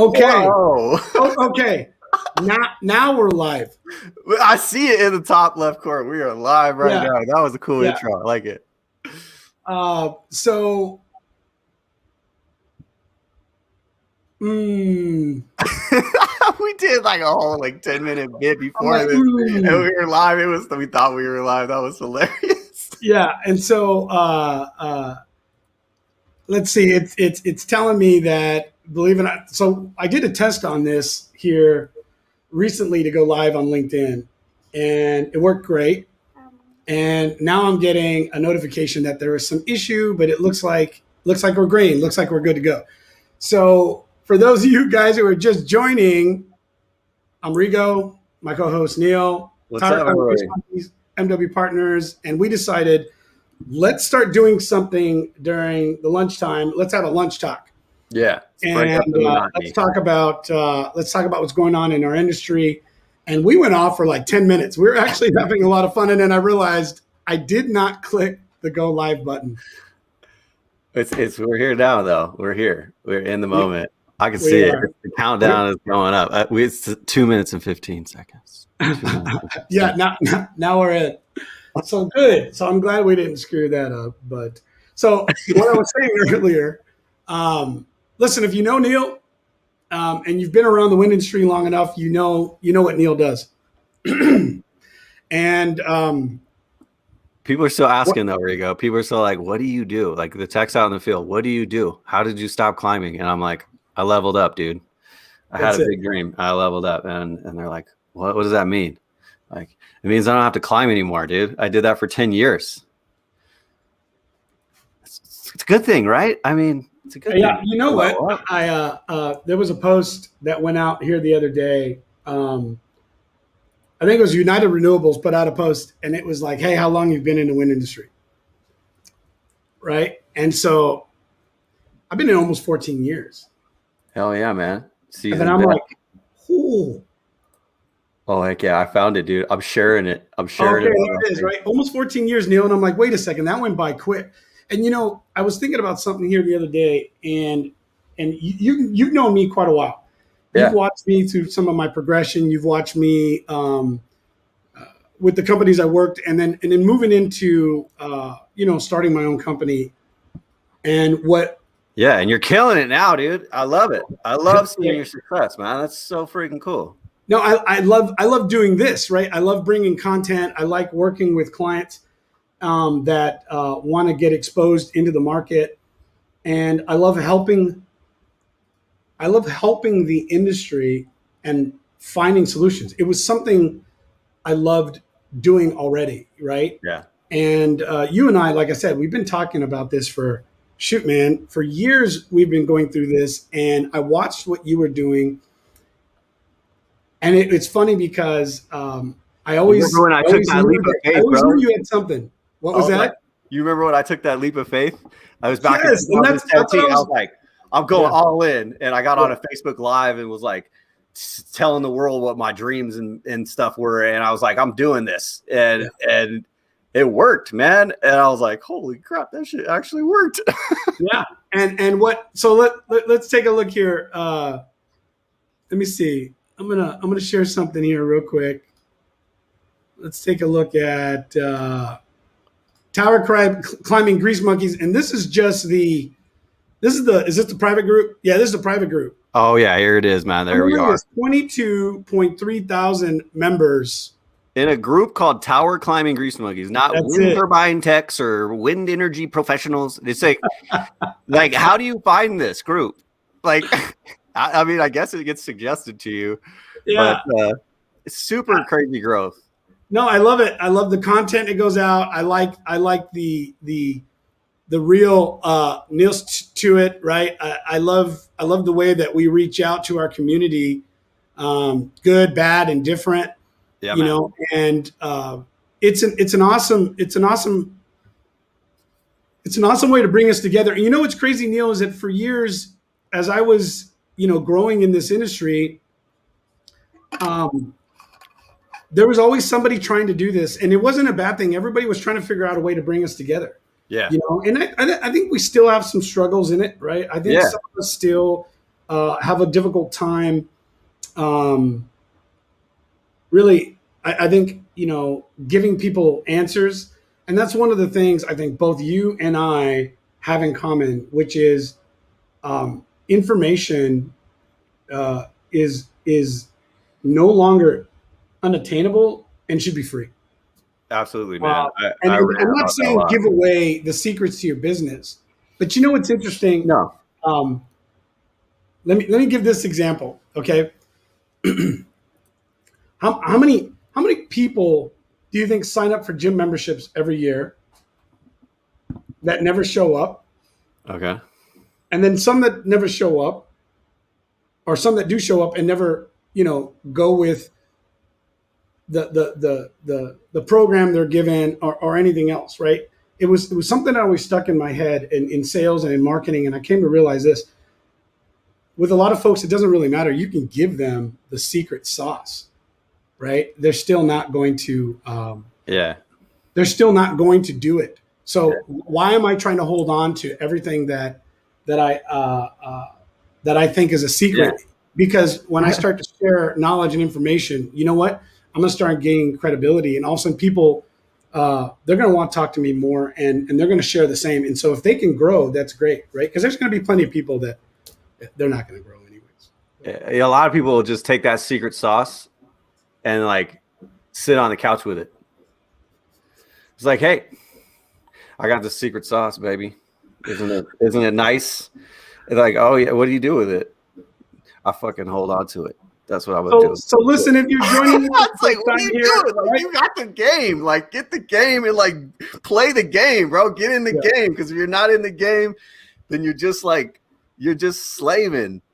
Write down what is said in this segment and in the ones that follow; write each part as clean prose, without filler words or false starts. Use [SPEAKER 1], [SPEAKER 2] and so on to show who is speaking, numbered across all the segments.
[SPEAKER 1] Okay.
[SPEAKER 2] Whoa.
[SPEAKER 1] Okay. Now we're live.
[SPEAKER 2] I see it in the top left corner. We are live right now. That was a cool intro. I like it. We did like a whole 10-minute bit before this, and we were live. We thought we were live. That was hilarious.
[SPEAKER 1] Yeah, and so let's see. It's telling me that, believe it or not. So I did a test on this here recently to go live on LinkedIn, and it worked great. And now I'm getting a notification that there is some issue, but it looks like we're green. Looks like we're good to go. So for those of you guys who are just joining, I'm Rigo, my co-host Neal.
[SPEAKER 2] What's up, everybody?
[SPEAKER 1] MW Partners, and we decided let's start doing something during the lunchtime. Let's have a lunch talk.
[SPEAKER 2] Yeah,
[SPEAKER 1] and let's talk about what's going on in our industry. And we went off for like 10 minutes. We were actually having a lot of fun, and then I realized I did not click the go live button.
[SPEAKER 2] We're here now, though. We're here. We're in the moment. I can see it. The countdown is going up. It's 2 minutes and 15 seconds.
[SPEAKER 1] Yeah, now we're in. So good. So I'm glad we didn't screw that up. But so what I was saying earlier, listen, if you know Neal, and you've been around the wind industry long enough, you know what Neal does. And
[SPEAKER 2] people are still asking though, Rigo. People are still like, what do you do? Like the techs out in the field, what do you do? How did you stop climbing? And I'm like, I leveled up, dude. I had a big dream. I leveled up. And they're like, what does that mean? Like, it means I don't have to climb anymore, dude. I did that for 10 years. It's a good thing, right? I mean, it's a good thing.
[SPEAKER 1] Yeah, you know what? There was a post that went out here the other day. I think it was United Renewables put out a post, and it was like, hey, how long you've been in the wind industry? Right? And so I've been in almost 14 years.
[SPEAKER 2] Hell yeah, man.
[SPEAKER 1] And I'm like, ooh.
[SPEAKER 2] Oh, heck yeah. I found it, dude. I'm sharing it.
[SPEAKER 1] Okay, there it is, right? Almost 14 years, Neal. And I'm like, wait a second. That went by quick. And, I was thinking about something here the other day, and you've known me quite a while. You've watched me through some of my progression. You've watched me with the companies I worked, and then moving into, starting my own company. And
[SPEAKER 2] and you're killing it now, dude. I love it. I love seeing your success, man. That's so freaking cool.
[SPEAKER 1] No, I love doing this, right? I love bringing content. I like working with clients that want to get exposed into the market, and I love helping the industry and finding solutions. It was something I loved doing already, right?
[SPEAKER 2] Yeah.
[SPEAKER 1] And you and I, like I said, we've been talking about this for years. We've been going through this, and I watched what you were doing. And it's funny because I always
[SPEAKER 2] remember when I took that leap of faith,
[SPEAKER 1] I always
[SPEAKER 2] bro?
[SPEAKER 1] knew you had something. What was that?
[SPEAKER 2] Like, you remember when I took that leap of faith? I was back in
[SPEAKER 1] Yes, and that's
[SPEAKER 2] 2017.
[SPEAKER 1] what
[SPEAKER 2] I was like, I'm going all in. And I got on a Facebook Live and was like telling the world what my dreams and stuff were. And I was like, I'm doing this. And it worked, man. And I was like, holy crap, that shit actually worked.
[SPEAKER 1] Yeah. And let's take a look here. Let me see. I'm gonna share something here real quick. Let's take a look at tower climbing grease monkeys, and this is just is this the private group? Yeah, this is the private group.
[SPEAKER 2] Oh yeah, here it is, man. There we are.
[SPEAKER 1] 22.3 thousand members
[SPEAKER 2] in a group called Tower Climbing Grease Monkeys, not wind turbine techs or wind energy professionals. It's like how do you find this group? Like. I mean, I guess it gets suggested to you, but it's super crazy growth.
[SPEAKER 1] No, I love it. I love the content that goes out. I like the real Neal to it, right? I love the way that we reach out to our community, good, bad, and different.
[SPEAKER 2] Yeah,
[SPEAKER 1] and it's an awesome way to bring us together. And what's crazy, Neal, is that for years, as I was growing in this industry, there was always somebody trying to do this, and it wasn't a bad thing. Everybody was trying to figure out a way to bring us together.
[SPEAKER 2] Yeah.
[SPEAKER 1] And I think we still have some struggles in it, right? I think some of us still have a difficult time. Really, I think, giving people answers. And that's one of the things I think both you and I have in common, which is information is no longer unattainable and should be free.
[SPEAKER 2] Absolutely, man.
[SPEAKER 1] And
[SPEAKER 2] I rant
[SPEAKER 1] I'm not
[SPEAKER 2] about that a
[SPEAKER 1] saying
[SPEAKER 2] lot.
[SPEAKER 1] give away the secrets to your business, but you know what's interesting?
[SPEAKER 2] No.
[SPEAKER 1] Let me give this example. Okay, how many people do you think sign up for gym memberships every year that never show up?
[SPEAKER 2] Okay.
[SPEAKER 1] And then some that never show up, or some that do show up and never, go with the program they're given, or anything else, right? It was something that always stuck in my head in sales and in marketing, and I came to realize this. With a lot of folks, it doesn't really matter. You can give them the secret sauce, right? They're still not going to. They're still not going to do it. So why am I trying to hold on to everything that I think is a secret?
[SPEAKER 2] Yeah.
[SPEAKER 1] Because when I start to share knowledge and information, you know what? I'm going to start gaining credibility, and all of a sudden people, they're going to want to talk to me more, and they're going to share the same. And so if they can grow, that's great, right? Because there's going to be plenty of people that they're not going to grow anyways.
[SPEAKER 2] A lot of people will just take that secret sauce and like sit on the couch with it. It's like, hey, I got the secret sauce, baby. Isn't it nice? It's like, oh yeah, what do you do with it? I fucking hold on to it. That's what I would do.
[SPEAKER 1] So listen, if you're joining us,
[SPEAKER 2] it's like, what are you doing? Like, you got the game. Like, get the game and like play the game, bro. Get in the game, because if you're not in the game, then you're just slaving,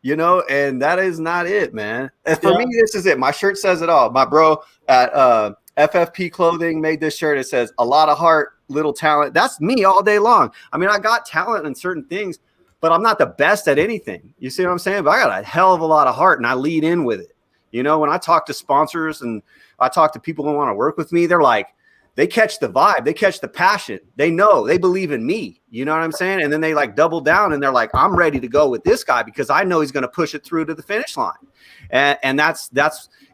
[SPEAKER 2] and that is not it, man. And for me, this is it. My shirt says it all. My bro at FFP Clothing made this shirt. It says, a lot of heart, little talent. That's me all day long. I mean, I got talent in certain things, but I'm not the best at anything. You see what I'm saying? But I got a hell of a lot of heart, and I lead in with it. When I talk to sponsors and I talk to people who want to work with me, they're like, they catch the vibe, they catch the passion. They know, they believe in me. You know what I'm saying? And then they like double down and they're like, I'm ready to go with this guy because I know he's going to push it through to the finish line. And that's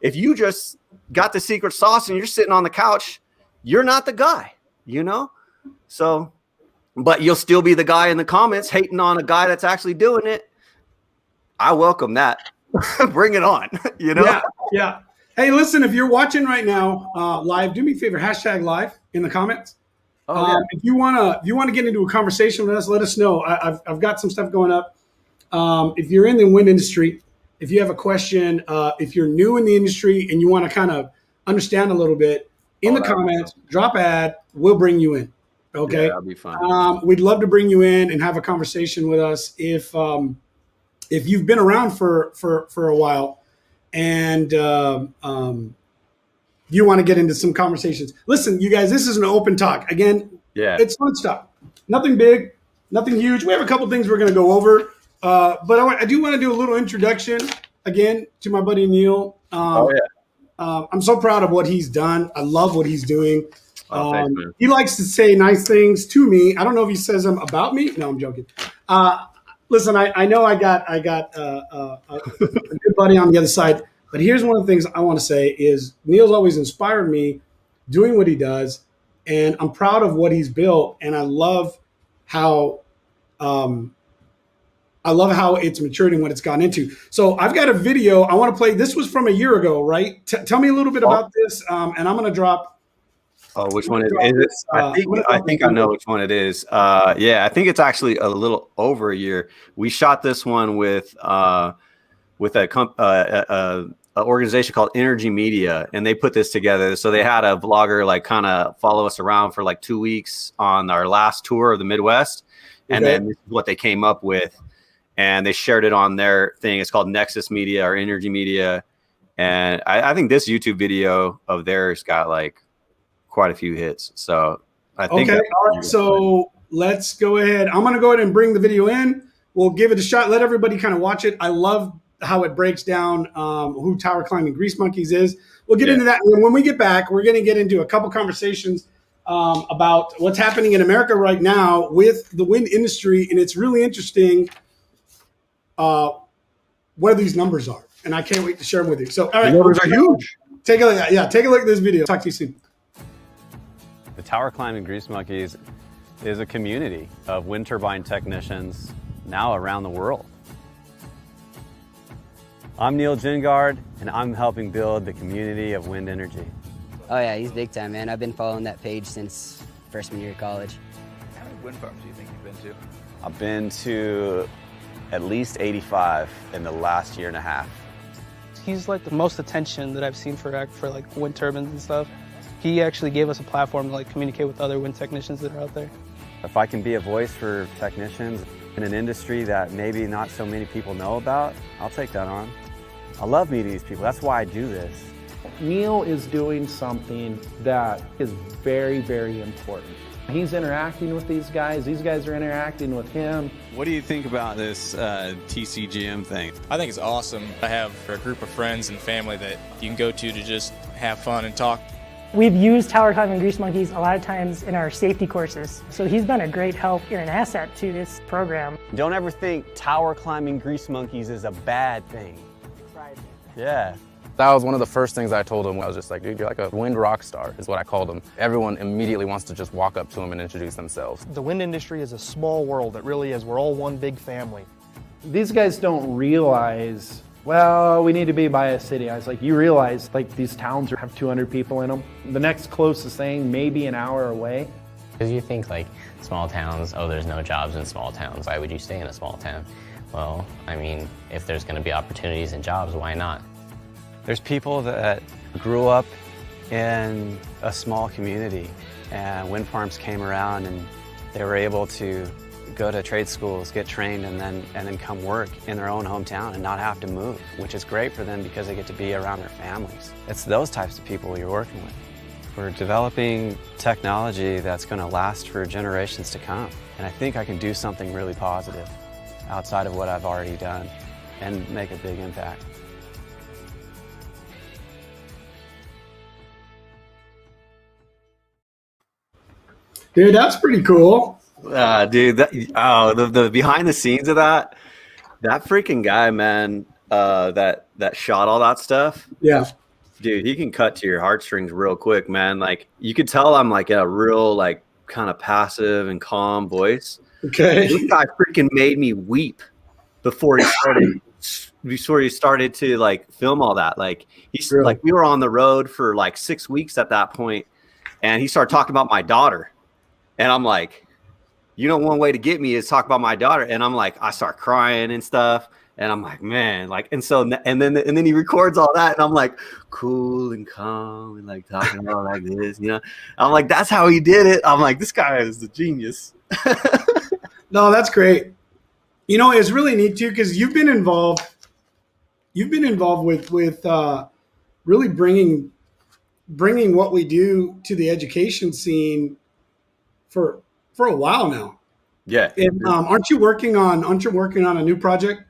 [SPEAKER 2] if you just got the secret sauce and you're sitting on the couch, you're not the guy, So, but you'll still be the guy in the comments hating on a guy that's actually doing it. I welcome that. Bring it on,
[SPEAKER 1] Yeah. Hey, listen, if you're watching right now live, do me a favor, #live in the comments. If you wanna get into a conversation with us, let us know. I've got some stuff going up. If you're in the wind industry, if you have a question, if you're new in the industry and you want to kind of understand a little bit, in the comments, drop ad, we'll bring you in. Okay,
[SPEAKER 2] that'll be fun.
[SPEAKER 1] We'd love to bring you in and have a conversation with us. If you've been around for a while and you want to get into some conversations, listen, you guys, this is an open talk. Again, it's fun stuff. Nothing big, nothing huge. We have a couple things we're going to go over, but I do want to do a little introduction again to my buddy Neal. I'm so proud of what he's done. I love what he's doing.
[SPEAKER 2] Thanks,
[SPEAKER 1] he likes to say nice things to me. I don't know if he says them about me. No, I'm joking. Listen, I know I got a good buddy on the other side, but here's one of the things I want to say is Neal's always inspired me doing what he does, and I'm proud of what he's built, and I love how it's matured and what it's gone into. So I've got a video I want to play. This was from a year ago, right? Tell me a little bit about this, and I'm going to drop.
[SPEAKER 2] Oh, which one is it? I think I know which one it is. I think it's actually a little over a year. We shot this one with an organization called Energy Media, and they put this together. So they had a vlogger like kind of follow us around for like 2 weeks on our last tour of the Midwest, and then this is what they came up with, and they shared it on their thing. It's called Nexus Media or Energy Media, and I think this YouTube video of theirs got like quite a few hits. So I think
[SPEAKER 1] all right. So let's go ahead. I'm going to go ahead and bring the video in. We'll give it a shot. Let everybody kind of watch it. I love how it breaks down who Tower Climbing Grease Monkeys is. We'll get into that. And when we get back, we're going to get into a couple conversations about what's happening in America right now with the wind industry. And it's really interesting what these numbers are. And I can't wait to share them with you. So, all right.
[SPEAKER 2] The numbers are huge.
[SPEAKER 1] Take a look. Yeah, take a look at this video. Talk to you soon.
[SPEAKER 2] The Tower Climbing Grease Monkeys is a community of wind turbine technicians now around the world. I'm Neal Gyngard, and I'm helping build the community of wind energy.
[SPEAKER 3] Oh yeah, he's big time, man. I've been following that page since freshman year of college.
[SPEAKER 4] How many wind farms do you think you've been to?
[SPEAKER 2] I've been to at least 85 in the last year and a half.
[SPEAKER 5] He's like the most attention that I've seen for like wind turbines and stuff. He actually gave us a platform to like communicate with other wind technicians that are out there.
[SPEAKER 2] If I can be a voice for technicians in an industry that maybe not so many people know about, I'll take that on. I love meeting these people. That's why I do this.
[SPEAKER 6] Neal is doing something that is very, very important. He's interacting with these guys are interacting with him.
[SPEAKER 2] What do you think about this TCGM thing?
[SPEAKER 7] I think it's awesome. I have a group of friends and family that you can go to just have fun and talk.
[SPEAKER 8] We've used Tower Climbing Grease Monkeys a lot of times in our safety courses, so he's been a great help and an asset to this program.
[SPEAKER 2] Don't ever think Tower Climbing Grease Monkeys is a bad thing. Yeah.
[SPEAKER 9] That was one of the first things I told him. I was just like, dude, you're like a wind rock star, is what I called him. Everyone immediately wants to just walk up to him and introduce themselves.
[SPEAKER 10] The wind industry is a small world. It really is. We're all one big family.
[SPEAKER 6] These guys don't realize, well, we need to be by a city. I was like, you realize like these towns have 200 people in them. The next closest thing, maybe an hour away.
[SPEAKER 11] Because you think like small towns, oh, there's no jobs in small towns. Why would you stay in a small town? Well, I mean, if there's going to be opportunities and jobs, why not?
[SPEAKER 2] There's people that grew up in a small community and wind farms came around and they were able to go to trade schools, get trained, and then come work in their own hometown and not have to move, which is great for them because they get to be around their families. It's those types of people you're working with. We're developing technology that's going to last for generations to come. And I think I can do something really positive outside of what I've already done and make a big impact.
[SPEAKER 1] Dude, that's pretty cool.
[SPEAKER 2] Dude, the behind the scenes of that freaking guy, man, that shot all that stuff.
[SPEAKER 1] Yeah.
[SPEAKER 2] Dude, he can cut to your heartstrings real quick, man. Like you could tell I'm like a real like kind of passive and calm voice.
[SPEAKER 1] Okay.
[SPEAKER 2] This guy freaking made me weep before he started to like film all that. Like
[SPEAKER 1] Really?
[SPEAKER 2] Like we were on the road for like 6 weeks at that point, and he started talking about my daughter. And I'm like, you know, one way to get me is talk about my daughter. And I'm like, I start crying and stuff. And I'm like, man, like, and then he records all that. And I'm like, cool and calm and like talking about like this, you know. I'm like, that's how he did it. I'm like, this guy is the genius.
[SPEAKER 1] No, that's great. You know, it's really neat too, because you've been involved with really bringing what we do to the education scene for a while now.
[SPEAKER 2] Yeah.
[SPEAKER 1] And, aren't you working on a new project?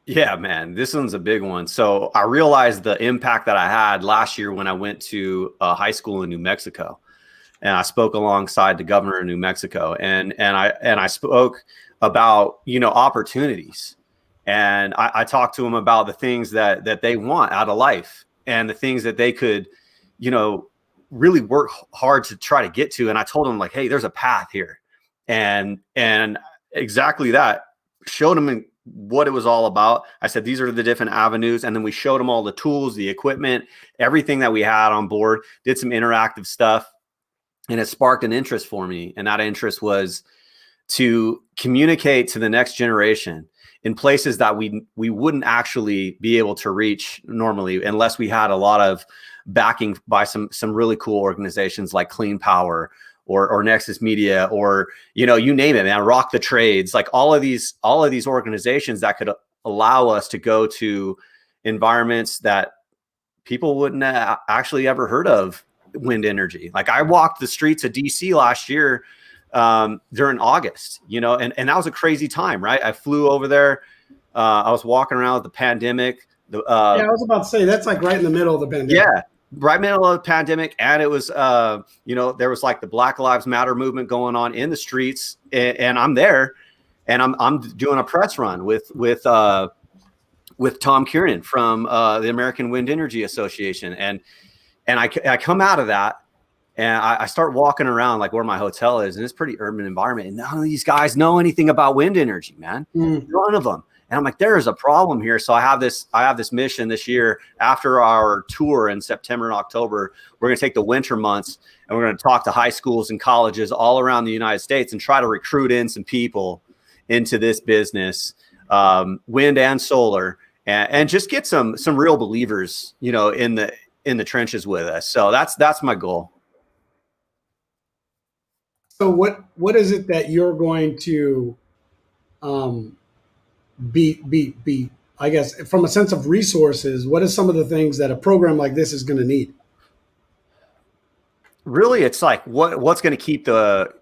[SPEAKER 2] Yeah, man, this one's a big one. So I realized the impact that I had last year when I went to a high school in New Mexico, and I spoke alongside the governor of New Mexico, and I spoke about, you know, opportunities, and I talked to them about the things that they want out of life and the things that they could, you know, really work hard to try to get to. And I told them like, hey, there's a path here, and exactly that. Showed them what it was all about. I said, these are the different avenues. And then we showed them all the tools, the equipment, everything that we had on board, did some interactive stuff. And it sparked an interest for me. And that interest was to communicate to the next generation in places that we wouldn't actually be able to reach normally unless we had a lot of backing by some really cool organizations like Clean Power or Nexus Media, or, you know, you name it, man, Rock the Trades, like all of these organizations that could allow us to go to environments that people wouldn't actually ever heard of wind energy. Like I walked the streets of DC last year during August, you know, and that was a crazy time, right? I flew over there. I was walking around with the pandemic.
[SPEAKER 1] Yeah, I was about to say that's like right in the middle of the pandemic.
[SPEAKER 2] Yeah, right middle of the pandemic, and it was, you know, there was like the Black Lives Matter movement going on in the streets, and I'm there, and I'm doing a press run with with Tom Kieran from the American Wind Energy Association. And I come out of that and I start walking around like where my hotel is, and it's a pretty urban environment. And none of these guys know anything about wind energy, man. None of them. And I'm like, there is a problem here. So I have this mission this year. After our tour in September and October, we're going to take the winter months and we're going to talk to high schools and colleges all around the United States and try to recruit in some people into this business, wind and solar, and just get some real believers, you know, in the trenches with us. So that's my goal.
[SPEAKER 1] So what is it that you're going to be, I guess, from a sense of resources, what is some of the things that a program like this is going to need?
[SPEAKER 2] Really, it's like what's going to keep the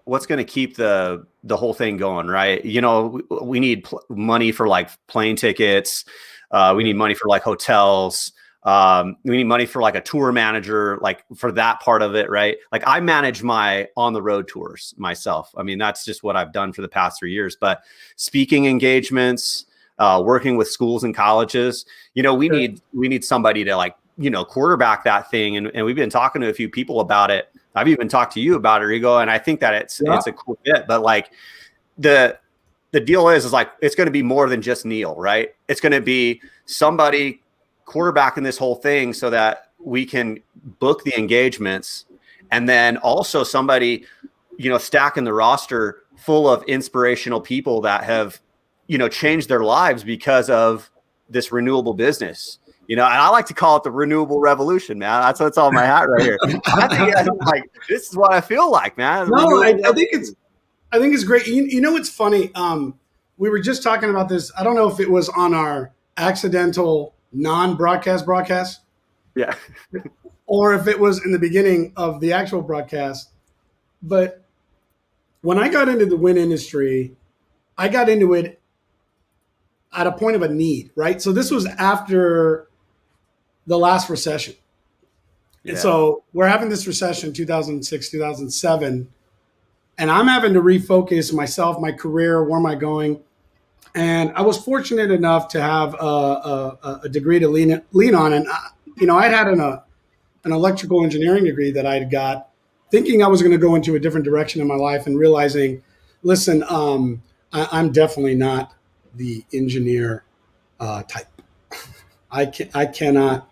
[SPEAKER 2] whole thing going, right? You know, we need money for like plane tickets. We need money for like hotels. We need money for like a tour manager, like for that part of it, right? Like I manage my on the road tours myself. I mean, that's just what I've done for the past 3 years. But speaking engagements, working with schools and colleges, you know, we need somebody to like, you know, quarterback that thing. And we've been talking to a few people about it. I've even talked to you about it, Rigo, and I think that it's a cool fit. But like the deal is like it's going to be more than just Neal, right? It's going to be somebody quarterbacking this whole thing so that we can book the engagements, and then also somebody, you know, stacking the roster full of inspirational people that have, you know, changed their lives because of this renewable business. You know, and I like to call it the renewable revolution, man. That's what's on my hat right here. I think like this is what I feel like, man.
[SPEAKER 1] No, I think it's great. You know, what's funny. We were just talking about this. I don't know if it was on our accidental non-broadcast,
[SPEAKER 2] yeah,
[SPEAKER 1] or if it was in the beginning of the actual broadcast. But when I got into the wind industry, I got into it at a point of a need, right? So this was after the last recession. Yeah. And so we're having this recession, 2006, 2007, and I'm having to refocus myself, my career, where am I going? And I was fortunate enough to have a degree to lean on. And, you know, I'd had an electrical engineering degree that I'd got, thinking I was going to go into a different direction in my life, and realizing, listen, I'm definitely not the engineer type. I cannot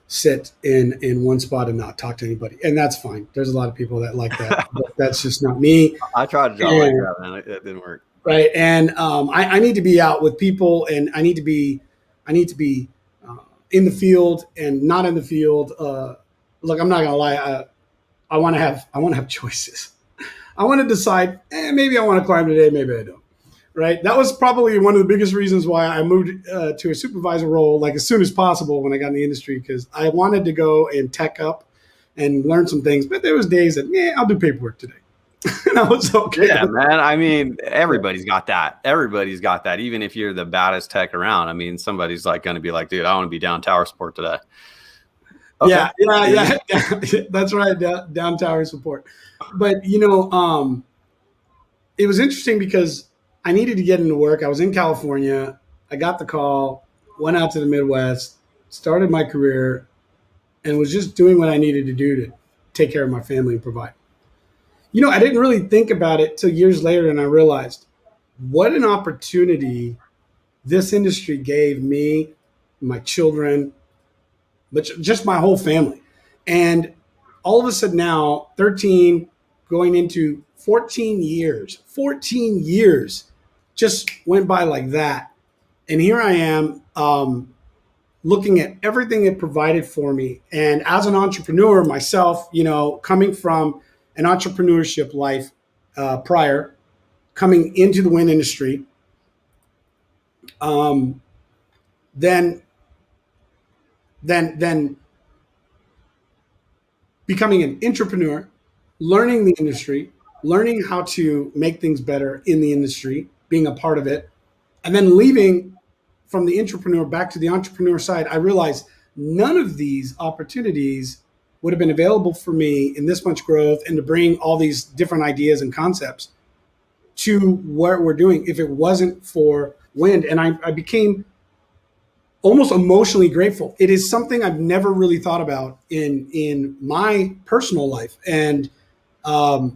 [SPEAKER 1] sit in one spot and not talk to anybody, and that's fine. There's a lot of people that like that, but that's just not me.
[SPEAKER 2] I tried to draw like that, man. It didn't work.
[SPEAKER 1] Right, and I need to be out with people, and I need to be in the field and not in the field. Look, I'm not gonna lie. I want to have choices. I want to decide. Maybe I want to climb today. Maybe I don't. Right. That was probably one of the biggest reasons why I moved to a supervisor role like as soon as possible when I got in the industry, because I wanted to go and tech up and learn some things. But there was days that, I'll do paperwork today. And I was okay.
[SPEAKER 2] Yeah, man. I mean, everybody's got that. Everybody's got that. Even if you're the baddest tech around, I mean, somebody's like going to be like, dude, I want to be down tower support today. Okay.
[SPEAKER 1] Yeah. That's right. Down tower support. But, you know, it was interesting because I needed to get into work. I was in California. I got the call, went out to the Midwest, started my career, and was just doing what I needed to do to take care of my family and provide. You know, I didn't really think about it till years later, and I realized what an opportunity this industry gave me, my children, but just my whole family. And all of a sudden now, 13 going into 14 years just went by like that. And here I am looking at everything it provided for me. And as an entrepreneur myself, you know, coming from an entrepreneurship life prior, coming into the wind industry, then becoming an entrepreneur, learning the industry, learning how to make things better in the industry, being a part of it, and then leaving from the entrepreneur back to the entrepreneur side, I realized none of these opportunities would have been available for me in this much growth and to bring all these different ideas and concepts to what we're doing if it wasn't for wind. And I became almost emotionally grateful. It is something I've never really thought about in my personal life. And I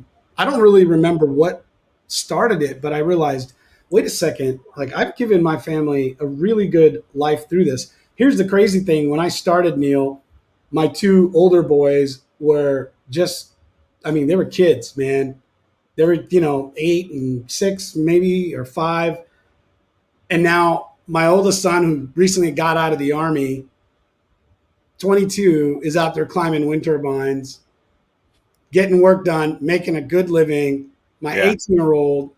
[SPEAKER 1] don't really remember what started it, but I realized, wait a second, like I've given my family a really good life through this. Here's the crazy thing. When I started, Neal, my two older boys were just, I mean, they were kids, man. They were, 8 and 6, maybe, or 5. And now my oldest son, who recently got out of the Army, 22, is out there climbing wind turbines, getting work done, making a good living. My 18-year-old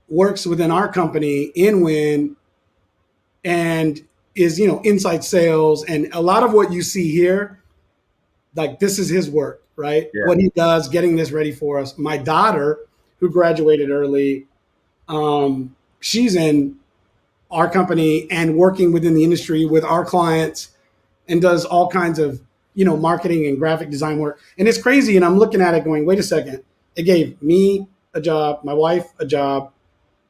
[SPEAKER 1] works within our company in wind and is, inside sales. And a lot of what you see here, like this is his work, right? Yeah. What he does, getting this ready for us. My daughter, who graduated early, she's in our company and working within the industry with our clients and does all kinds of, marketing and graphic design work. And it's crazy. And I'm looking at it going, wait a second. It gave me a job, my wife a job,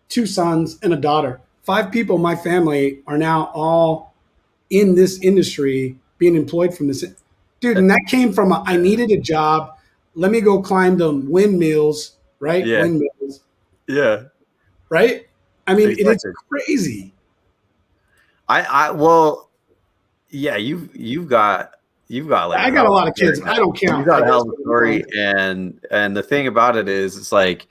[SPEAKER 1] 2 sons and a daughter. 5 people in my family are now all in this industry being employed from this. Dude, and that came from I needed a job. Let me go climb them windmills, right?
[SPEAKER 2] Yeah.
[SPEAKER 1] Windmills.
[SPEAKER 2] Yeah.
[SPEAKER 1] Right? I mean,
[SPEAKER 2] exactly.
[SPEAKER 1] It is crazy.
[SPEAKER 2] Well, yeah, you've got like
[SPEAKER 1] I got a lot of kids. I don't count.
[SPEAKER 2] You got a hell of a story, and the thing about it is, it's like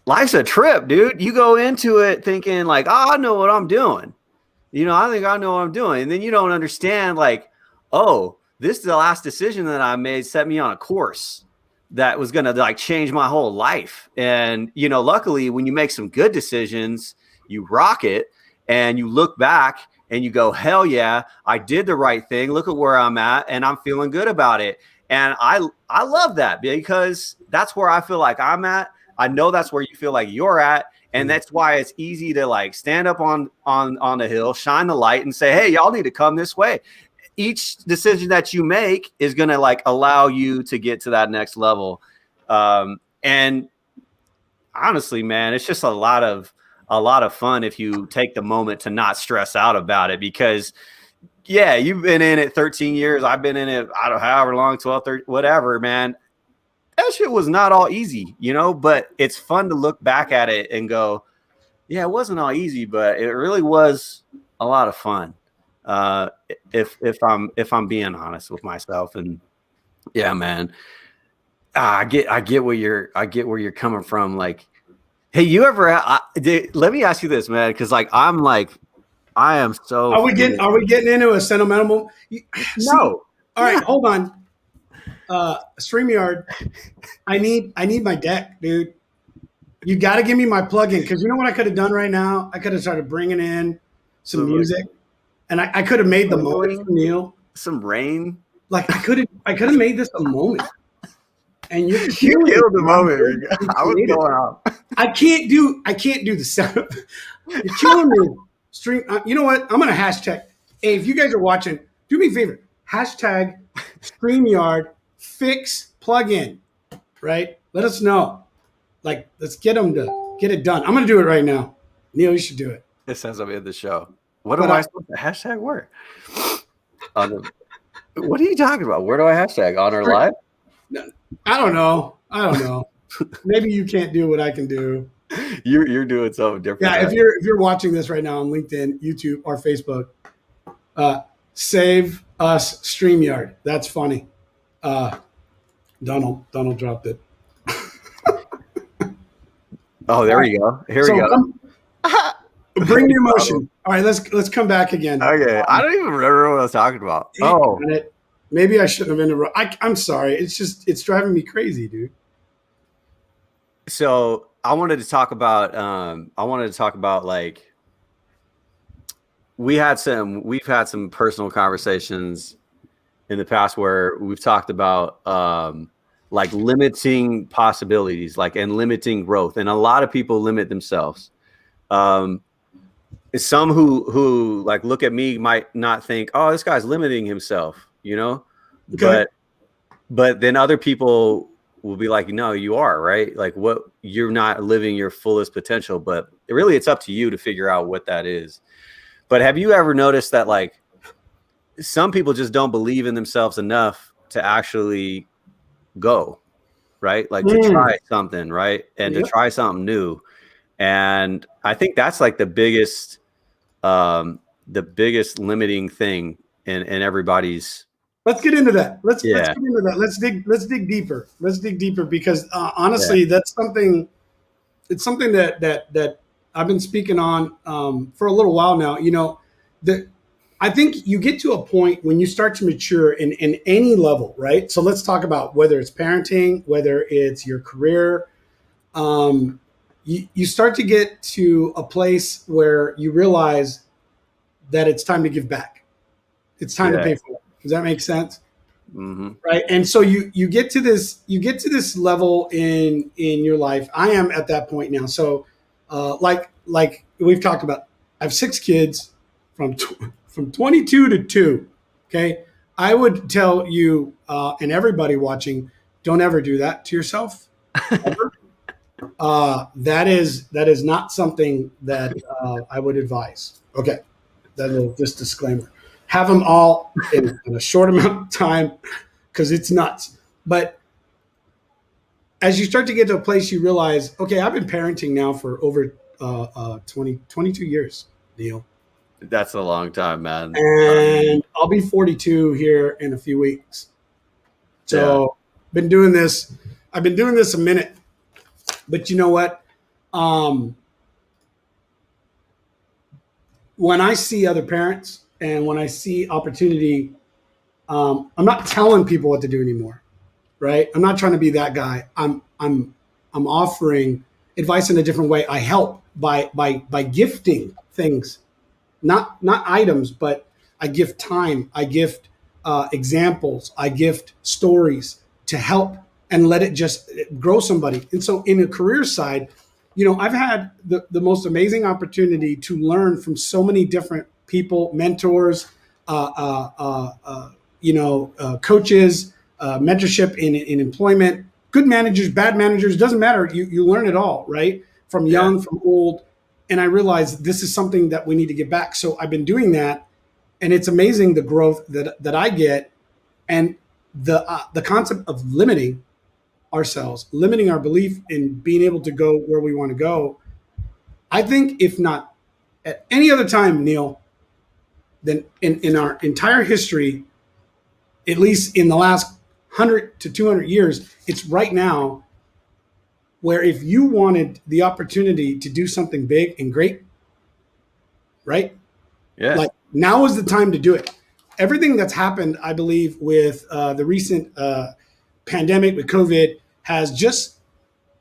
[SPEAKER 2] life's a trip, dude. You go into it thinking like, oh, I know what I'm doing. I think I know what I'm doing, and then you don't understand like, oh, this is the last decision that I made set me on a course that was going to like change my whole life. And, luckily when you make some good decisions, you rock it and you look back and you go, hell yeah, I did the right thing. Look at where I'm at and I'm feeling good about it. And I love that because that's where I feel like I'm at. I know that's where you feel like you're at. And that's why it's easy to like stand up on the hill, shine the light and say, hey, y'all need to come this way. Each decision that you make is going to like allow you to get to that next level. And honestly, man, it's just a lot of fun if you take the moment to not stress out about it, because yeah, you've been in it 13 years. I've been in it, I don't know, however long, 12, 30, whatever, man. That shit was not all easy, but it's fun to look back at it and go, yeah, it wasn't all easy, but it really was a lot of fun. If I'm being honest with myself. And yeah, man, I get where you're coming from. Like, hey, you ever let me ask you this, man, because like I am so.
[SPEAKER 1] Are we getting into a sentimental?
[SPEAKER 2] No.
[SPEAKER 1] All right, hold on. StreamYard, I need my deck, dude. You got to give me my plugin, because you know what I could have done right now? I could have started bringing in some music. And I could have made the moment for Neal.
[SPEAKER 2] Some rain.
[SPEAKER 1] Like I could have made this a moment. And you
[SPEAKER 2] killed the moment. I was going off.
[SPEAKER 1] I can't do the sound. You're killing me. Stream. You know what? I'm gonna hashtag. Hey, if you guys are watching, do me a favor. Hashtag StreamYard fix plugin. Right? Let us know. Like, let's get them to get it done. I'm gonna do it right now. Neal, you should do it.
[SPEAKER 2] It says I'm in the show. What am I supposed to hashtag where? What are you talking about? Where do I hashtag? On our live?
[SPEAKER 1] I don't know. Maybe you can't do what I can do.
[SPEAKER 2] You're doing something different.
[SPEAKER 1] Yeah, if you're watching this right now on LinkedIn, YouTube, or Facebook, save us StreamYard. That's funny. Donald dropped it.
[SPEAKER 2] Oh, there you go. Here we go.
[SPEAKER 1] Bring the emotion. All right, let's come back again.
[SPEAKER 2] Okay, I don't even remember what I was talking about.
[SPEAKER 1] Maybe I shouldn't have interrupted. I'm sorry. It's driving me crazy, dude.
[SPEAKER 2] So I wanted to talk about like we've had some personal conversations in the past where we've talked about like limiting possibilities, like, and limiting growth, and a lot of people limit themselves. Some who like look at me might not think, oh, this guy's limiting himself, okay. But then other people will be like, no, you are, right? Like, what, you're not living your fullest potential. But really it's up to you to figure out what that is. But have you ever noticed that like some people just don't believe in themselves enough to actually go, right? Like to try something, right? And to try something new. And I think that's like the biggest limiting thing in everybody's.
[SPEAKER 1] Let's get into that. Let's get into that. Let's dig deeper. Let's dig deeper because honestly, that's something. It's something that I've been speaking on for a little while now. You know, I think you get to a point when you start to mature in any level, right? So let's talk about whether it's parenting, whether it's your career. You start to get to a place where you realize that it's time to give back. It's time to pay for it. Does that make sense?
[SPEAKER 2] Mm-hmm.
[SPEAKER 1] Right. And so you get to this level in your life. I am at that point now. So like we've talked about, I have 6 kids from 22 to 2. Okay. I would tell you and everybody watching, don't ever do that to yourself. Ever. That is not something that I would advise. Okay. That's just disclaimer. Have them all in a short amount of time because it's nuts. But as you start to get to a place, you realize, okay, I've been parenting now for over 22 years, Neal.
[SPEAKER 2] That's a long time, man.
[SPEAKER 1] And I'll be 42 here in a few weeks. So I've been doing this a minute. But you know what? When I see other parents and when I see opportunity, I'm not telling people what to do anymore, right? I'm not trying to be that guy. I'm offering advice in a different way. I help by gifting things, not items, but I gift time. I gift examples. I gift stories to help and let it just grow somebody. And so in a career side, you know, I've had the most amazing opportunity to learn from so many different people, mentors, coaches, mentorship in employment, good managers, bad managers, doesn't matter. You learn it all, right? From young, from old. And I realized this is something that we need to get back. So I've been doing that. And it's amazing the growth that I get and the concept of limiting ourselves, limiting our belief in being able to go where we want to go. I think if not at any other time, Neal, then in our entire history, at least in the last 100 to 200 years, it's right now where if you wanted the opportunity to do something big and great, right?
[SPEAKER 2] Yeah.
[SPEAKER 1] Like now is the time to do it. Everything that's happened, I believe, with the recent pandemic with COVID has just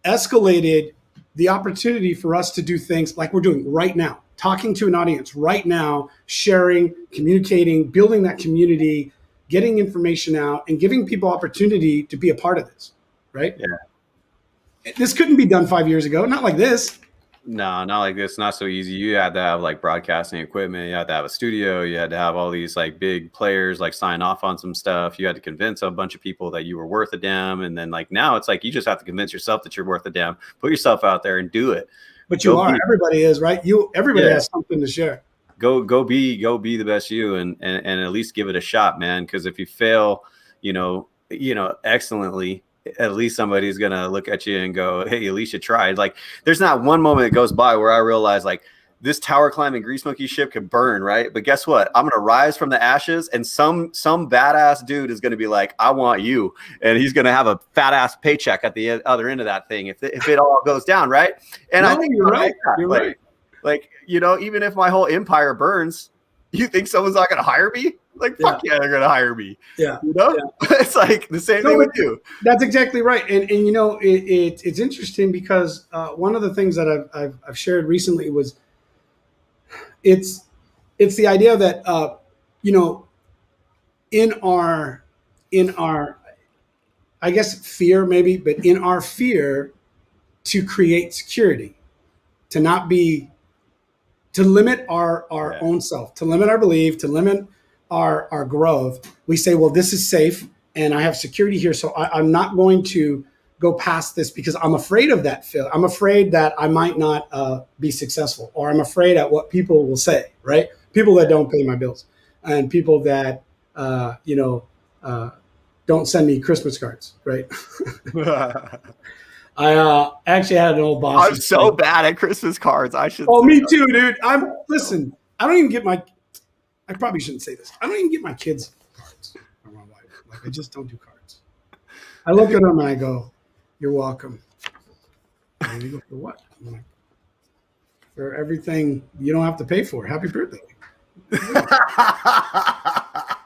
[SPEAKER 1] escalated the opportunity for us to do things like we're doing right now, talking to an audience right now, sharing, communicating, building that community, getting information out, and giving people opportunity to be a part of this, right?
[SPEAKER 2] Yeah.
[SPEAKER 1] This couldn't be done 5 years ago, not like this.
[SPEAKER 2] No, not like this. Not so easy. You had to have like broadcasting equipment. You had to have a studio. You had to have all these like big players like sign off on some stuff. You had to convince a bunch of people that you were worth a damn. And then like now it's like you just have to convince yourself that you're worth a damn. Put yourself out there and do it.
[SPEAKER 1] But you are. Everybody is, right? Everybody has something to share.
[SPEAKER 2] Go be the best you and at least give it a shot, man. Because if you fail, excellently, at least somebody's going to look at you and go, hey, at least you tried. Like there's not one moment that goes by where I realize like this tower climbing grease monkey ship could burn. Right. But guess what? I'm going to rise from the ashes and some badass dude is going to be like, I want you. And he's going to have a fat ass paycheck at the other end of that thing. If it all goes down. Right. And I think
[SPEAKER 1] you're right. You're right.
[SPEAKER 2] Like, even if my whole empire burns, you think someone's not going to hire me? Like, fuck yeah, they're going to hire me.
[SPEAKER 1] Yeah.
[SPEAKER 2] It's like the same thing with you.
[SPEAKER 1] That's exactly right. And it's interesting because one of the things that I've shared recently was it's the idea that, in our, I guess fear maybe, but in our fear to create security, to limit our own self, to limit our belief, to limit our growth, we say, well, this is safe and I have security here. So I'm not going to go past this because I'm afraid of that fail. I'm afraid that I might not be successful, or I'm afraid at what people will say, right? People that don't pay my bills and people that, don't send me Christmas cards, right? I actually had an old boss.
[SPEAKER 2] I'm so bad at Christmas cards. I should.
[SPEAKER 1] Oh, me too, dude. Listen, I don't even get I probably shouldn't say this. I don't even get my kids cards from my wife. Like, I just don't do cards. I look at them and I go, "You're welcome." And you go, "For what?" I'm like, "For everything you don't have to pay for. Happy birthday."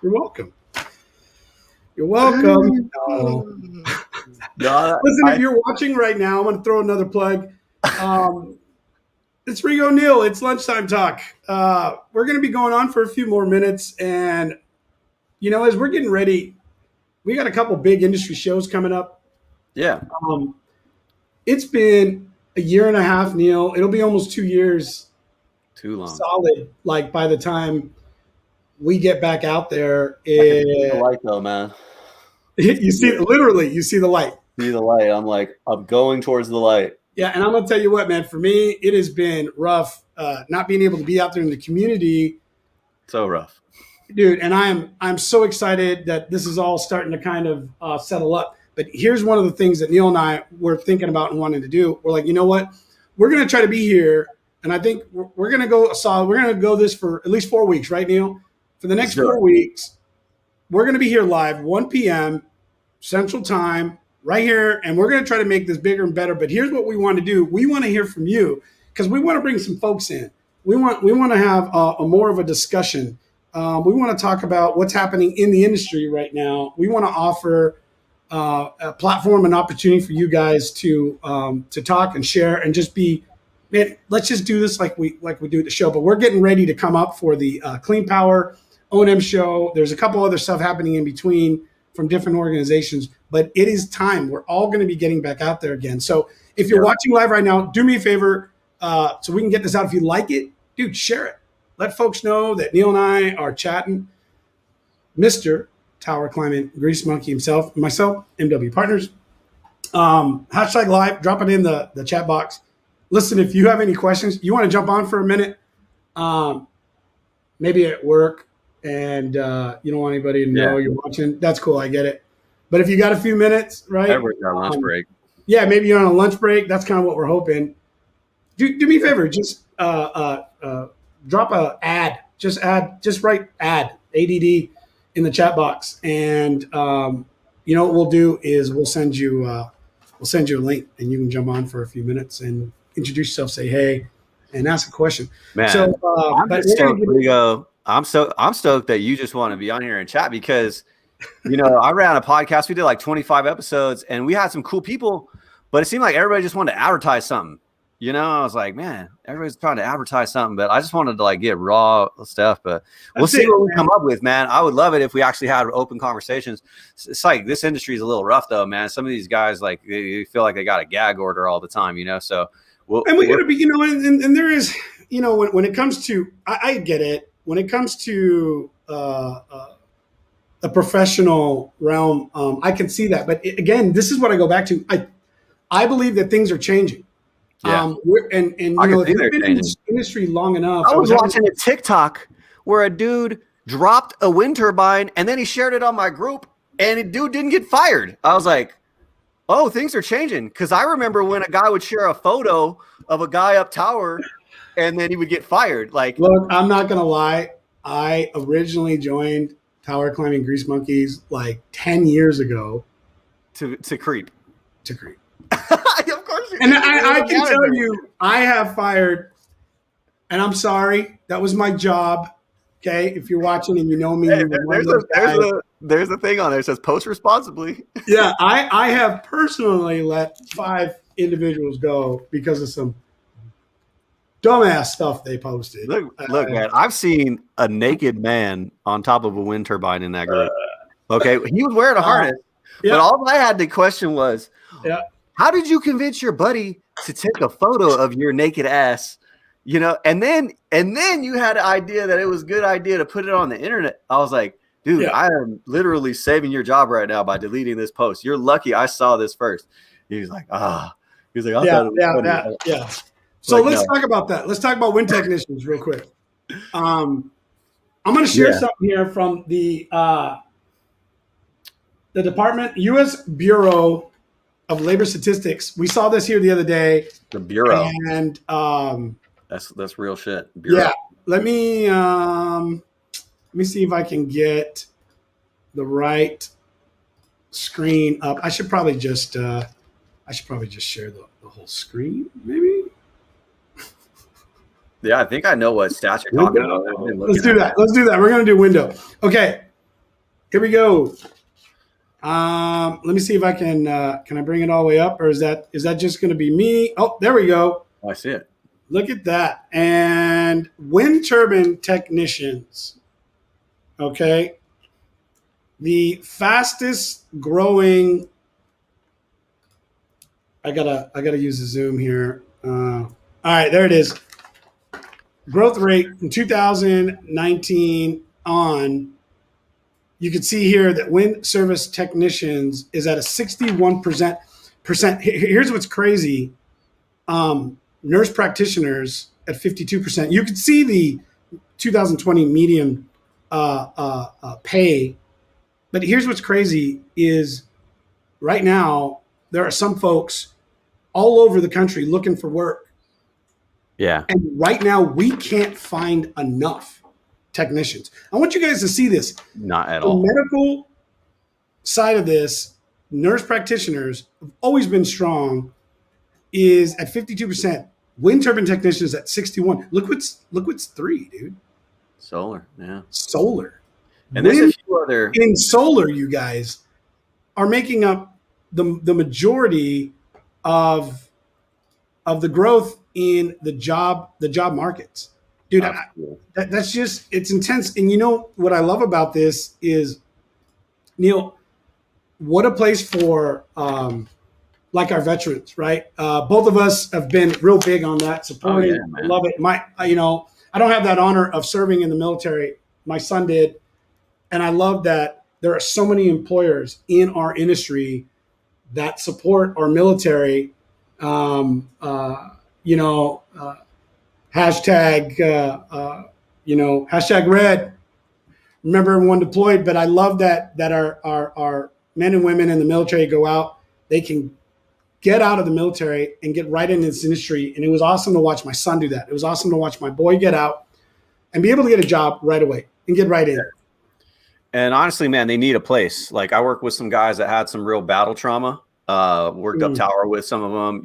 [SPEAKER 1] You're welcome. You're welcome. Listen, if you're watching right now, I'm going to throw another plug. It's Rigo Neal. It's lunchtime talk. We're going to be going on for a few more minutes. And, as we're getting ready, we got a couple big industry shows coming up.
[SPEAKER 2] Yeah.
[SPEAKER 1] It's been a year and a half, Neal. It'll be almost 2 years.
[SPEAKER 2] Too long.
[SPEAKER 1] Solid. Like, by the time we get back out there.
[SPEAKER 2] The light, though, man.
[SPEAKER 1] You see the light.
[SPEAKER 2] See the light. I'm going towards the light.
[SPEAKER 1] Yeah, and I'm gonna tell you what, man. For me, it has been rough not being able to be out there in the community.
[SPEAKER 2] So rough,
[SPEAKER 1] dude. And I'm so excited that this is all starting to kind of settle up. But here's one of the things that Neal and I were thinking about and wanting to do. We're like, you know what? We're gonna try to be here, and I think we're gonna go solid. We're gonna go this for at least 4 weeks, right, Neal? For the next 4 weeks. We're going to be here live 1 p.m. Central Time right here, and we're going to try to make this bigger and better. But here's what we want to do. We want to hear from you because we want to bring some folks in. We want to have a more of a discussion. We want to talk about what's happening in the industry right now. We want to offer a platform and opportunity for you guys to talk and share and just be, man, let's just do this like we do at the show. But we're getting ready to come up for the Clean Power O&M show. There's a couple other stuff happening in between from different organizations, but it is time. We're all going to be getting back out there again. So if you're watching live right now, do me a favor so we can get this out. If you like it, dude, share it. Let folks know that Neal and I are chatting. Mr. Tower Climbing Grease Monkey himself, and myself, MW Partners. Hashtag live, drop it in the chat box. Listen, if you have any questions, you want to jump on for a minute, maybe at work, and you don't want anybody to know you're watching, that's cool. I get it. But if you got a few minutes, right?
[SPEAKER 2] Everyone's got a lunch break.
[SPEAKER 1] Yeah, maybe you're on a lunch break. That's kind of what we're hoping. Do me a favor. Just drop a ad. Just write ADD in the chat box. And what we'll do is we'll send you a link, and you can jump on for a few minutes and introduce yourself, say hey, and ask a question.
[SPEAKER 2] Man,
[SPEAKER 1] so
[SPEAKER 2] I'm stoked that you just want to be on here and chat because, I ran a podcast. We did like 25 episodes and we had some cool people, but it seemed like everybody just wanted to advertise something. I was like, man, everybody's trying to advertise something, but I just wanted to like get raw stuff, but we'll see what we come up with, man. I would love it if we actually had open conversations. It's like this industry is a little rough though, man. Some of these guys, like they feel like they got a gag order all the time, so we got to be,
[SPEAKER 1] and there is, when it comes to, I get it. When it comes to a professional realm, I can see that. But again, this is what I go back to. I believe that things are changing.
[SPEAKER 2] Yeah.
[SPEAKER 1] If you've been in this industry long enough.
[SPEAKER 2] I was watching a TikTok where a dude dropped a wind turbine and then he shared it on my group and the dude didn't get fired. I was like, oh, things are changing. Because I remember when a guy would share a photo of a guy up tower and then he would get fired. Like,
[SPEAKER 1] look, I'm not gonna lie. I originally joined Tower Climbing Grease Monkeys like 10 years ago.
[SPEAKER 2] To creep.
[SPEAKER 1] To creep.
[SPEAKER 2] Of course.
[SPEAKER 1] And I can tell you, I have fired, and I'm sorry. That was my job. Okay, if you're watching and you know me,
[SPEAKER 2] there's a thing on there that says post responsibly.
[SPEAKER 1] Yeah, I have personally let 5 individuals go because of some dumbass stuff they posted.
[SPEAKER 2] Look, man, I've seen a naked man on top of a wind turbine in that group. Okay, he was wearing a harness, but all I had to question was, how did you convince your buddy to take a photo of your naked ass? And then you had an idea that it was a good idea to put it on the internet. I was like, dude, I am literally saving your job right now by deleting this post. You're lucky I saw this first. He's like, He's like, I
[SPEAKER 1] Yeah,
[SPEAKER 2] thought it was funny.
[SPEAKER 1] yeah. So
[SPEAKER 2] Like,
[SPEAKER 1] let's
[SPEAKER 2] no.
[SPEAKER 1] talk about that. Let's talk about wind technicians real quick. I'm going to share something here from the Department U.S. Bureau of Labor Statistics. We saw this here the other day.
[SPEAKER 2] The Bureau,
[SPEAKER 1] and
[SPEAKER 2] that's real shit. Bureau.
[SPEAKER 1] Yeah, let me see if I can get the right screen up. I should probably just share the whole screen, maybe.
[SPEAKER 2] Yeah, I think I know what stats you're talking about.
[SPEAKER 1] Let's do that. Let's do that. We're going to do window. Okay, here we go. Let me see if I can I bring it all the way up, or is that just going to be me? Oh, there we go.
[SPEAKER 2] Oh, I see it.
[SPEAKER 1] Look at that. And wind turbine technicians. Okay. The fastest growing. I gotta use the zoom here. All right, there it is. Growth rate in 2019 on. You can see here that wind service technicians is at a 61%. Here's what's crazy. Nurse practitioners at 52%. You can see the 2020 median pay. But here's what's crazy is right now, there are some folks all over the country looking for work.
[SPEAKER 2] Yeah.
[SPEAKER 1] And right now, we can't find enough technicians. I want you guys to see this.
[SPEAKER 2] Not at all.
[SPEAKER 1] The medical side of this, nurse practitioners have always been strong, is at 52%. Wind turbine technicians at 61. Look what's 3, dude.
[SPEAKER 2] Solar, yeah.
[SPEAKER 1] Solar.
[SPEAKER 2] And there's a few other
[SPEAKER 1] in solar, you guys are making up the majority of the growth in the job markets. Dude, that's just, it's intense. And you know what I love about this is, Neal, what a place for like our veterans, right? Both of us have been real big on that, supporting. I love it. I don't have that honor of serving in the military. My son did. And I love that there are so many employers in our industry that support our military. Hashtag red. Remember everyone deployed, but I love that our men and women in the military go out. They can get out of the military and get right into this industry. And it was awesome to watch my son do that. It was awesome to watch my boy get out and be able to get a job right away and get right in.
[SPEAKER 2] And honestly, man, they need a place. Like I work with some guys that had some real battle trauma. Worked up tower with some of them,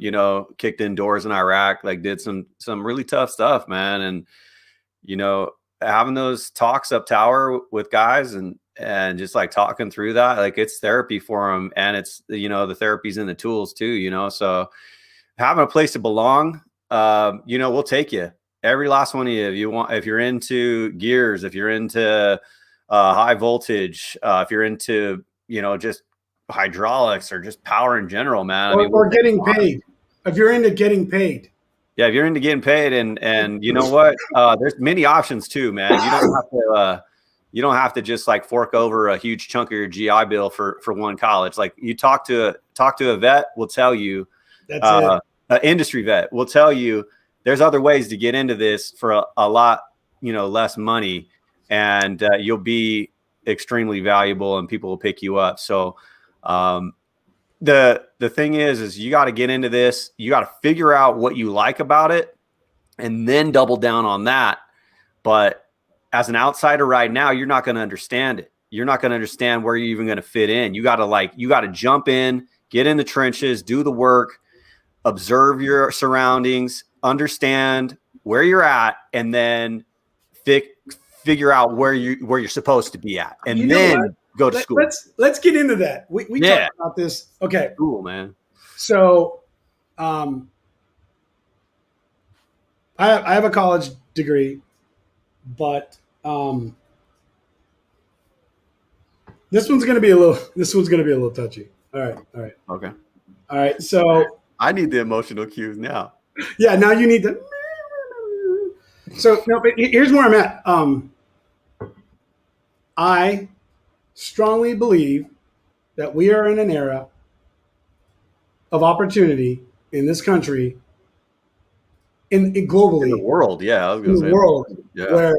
[SPEAKER 2] kicked in doors in Iraq, like did some really tough stuff, man. And, having those talks up tower with guys and just like talking through that, like it's therapy for them. And it's, the therapy's in the tools too, so having a place to belong, we'll take you. Every last one of you, if you're into gears, if you're into high voltage, if you're into, just hydraulics or just power in general, man.
[SPEAKER 1] Or getting paid. If you're into getting paid.
[SPEAKER 2] Yeah, if you're into getting paid, and you know what, there's many options too, man. You don't have to just like fork over a huge chunk of your GI Bill for one college. Like you talk to a vet, will tell you. That's an industry vet will tell you there's other ways to get into this for a lot, less money, and you'll be extremely valuable, and people will pick you up. So. The thing is you got to get into this. You got to figure out what you like about it and then double down on that. But as an outsider right now, you're not going to understand it. You're not going to understand where you're even going to fit in. You got to jump in, get in the trenches, do the work, observe your surroundings, understand where you're at, and then figure out where you're supposed to be at. And then go to school.
[SPEAKER 1] Let's get into that. We talked about this. Okay.
[SPEAKER 2] Cool, man.
[SPEAKER 1] So I have a college degree, but this one's gonna be a little touchy. All right.
[SPEAKER 2] Okay.
[SPEAKER 1] All right. So
[SPEAKER 2] I need the emotional cues now.
[SPEAKER 1] Yeah, now you need the. So no, but here's where I'm at. I strongly believe that we are in an era of opportunity in this country, in globally,
[SPEAKER 2] in the world. Yeah, I was
[SPEAKER 1] in
[SPEAKER 2] gonna
[SPEAKER 1] the
[SPEAKER 2] say
[SPEAKER 1] world,
[SPEAKER 2] yeah.
[SPEAKER 1] where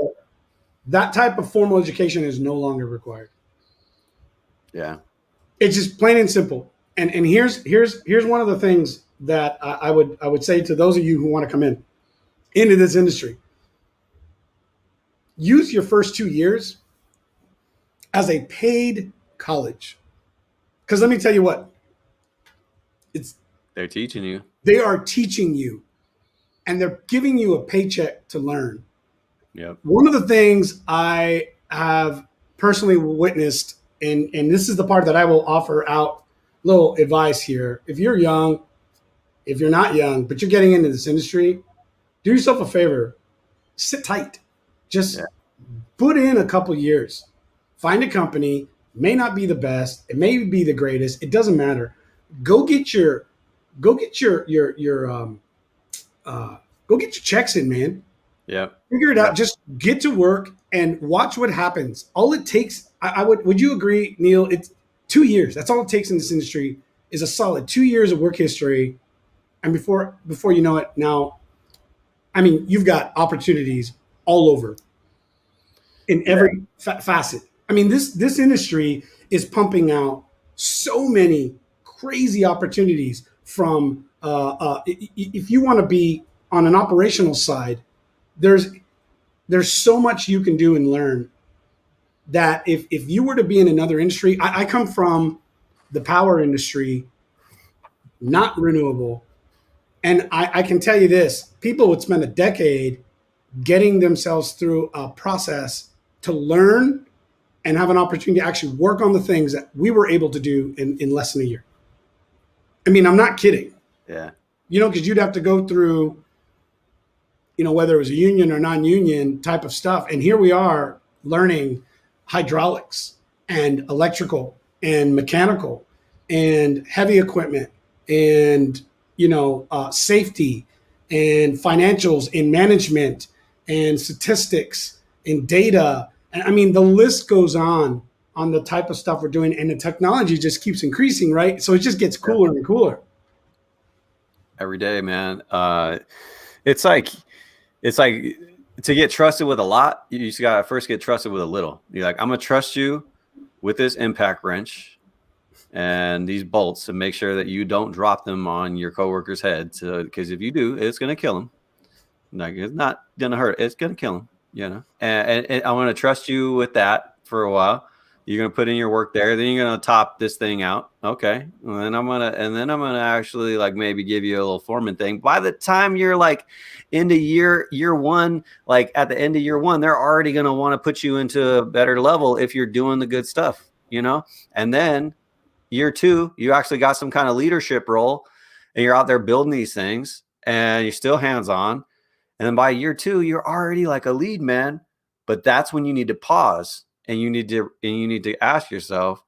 [SPEAKER 1] that type of formal education is no longer required.
[SPEAKER 2] Yeah.
[SPEAKER 1] It's just plain and simple. And here's one of the things that I would say to those of you who want to come into this industry. Use your first 2 years as a paid college. Because let me tell you what,
[SPEAKER 2] They're teaching you.
[SPEAKER 1] they are teaching you and they're giving you a paycheck to learn.
[SPEAKER 2] Yep.
[SPEAKER 1] One of the things I have personally witnessed, and this is the part that I will offer out little advice here. If you're young, if you're not young, but you're getting into this industry, do yourself a favor, sit tight. Just put in a couple years. Find a company, may not be the best, it may be the greatest, it doesn't matter. Go get your checks in, man.
[SPEAKER 2] Yeah.
[SPEAKER 1] Figure it out. Just get to work and watch what happens. All it takes, would you agree, Neal? It's 2 years. That's all it takes in this industry is a solid 2 years of work history. And before you know it, now, I mean, you've got opportunities all over in every facet. I mean, this industry is pumping out so many crazy opportunities from, if you want to be on an operational side, there's so much you can do and learn that if you were to be in another industry, I come from the power industry, not renewable. And I can tell you this, people would spend a decade getting themselves through a process to learn and have an opportunity to actually work on the things that we were able to do in less than a year. I mean, I'm not kidding.
[SPEAKER 2] Yeah.
[SPEAKER 1] Because you'd have to go through, whether it was a union or non-union type of stuff. And here we are learning hydraulics and electrical and mechanical and heavy equipment and, safety and financials and management and statistics and data. And I mean, the list goes on the type of stuff we're doing, and the technology just keeps increasing, right? So it just gets cooler and cooler.
[SPEAKER 2] Every day, man. It's like to get trusted with a lot, you just gotta first get trusted with a little. You're like, I'm gonna trust you with this impact wrench and these bolts and make sure that you don't drop them on your coworker's head. Because if you do, it's gonna kill them. Like, it's not gonna hurt, it's gonna kill them. And I want to trust you with that for a while. You're gonna put in your work there, then you're gonna top this thing out. Okay. And then I'm gonna actually like maybe give you a little foreman thing. By the time you're like into year one, like at the end of year one, they're already gonna want to put you into a better level if you're doing the good stuff, And then year two, you actually got some kind of leadership role and you're out there building these things and you're still hands-on. And then by year two, you're already like a lead man. But that's when you need to pause. And you need to ask yourself,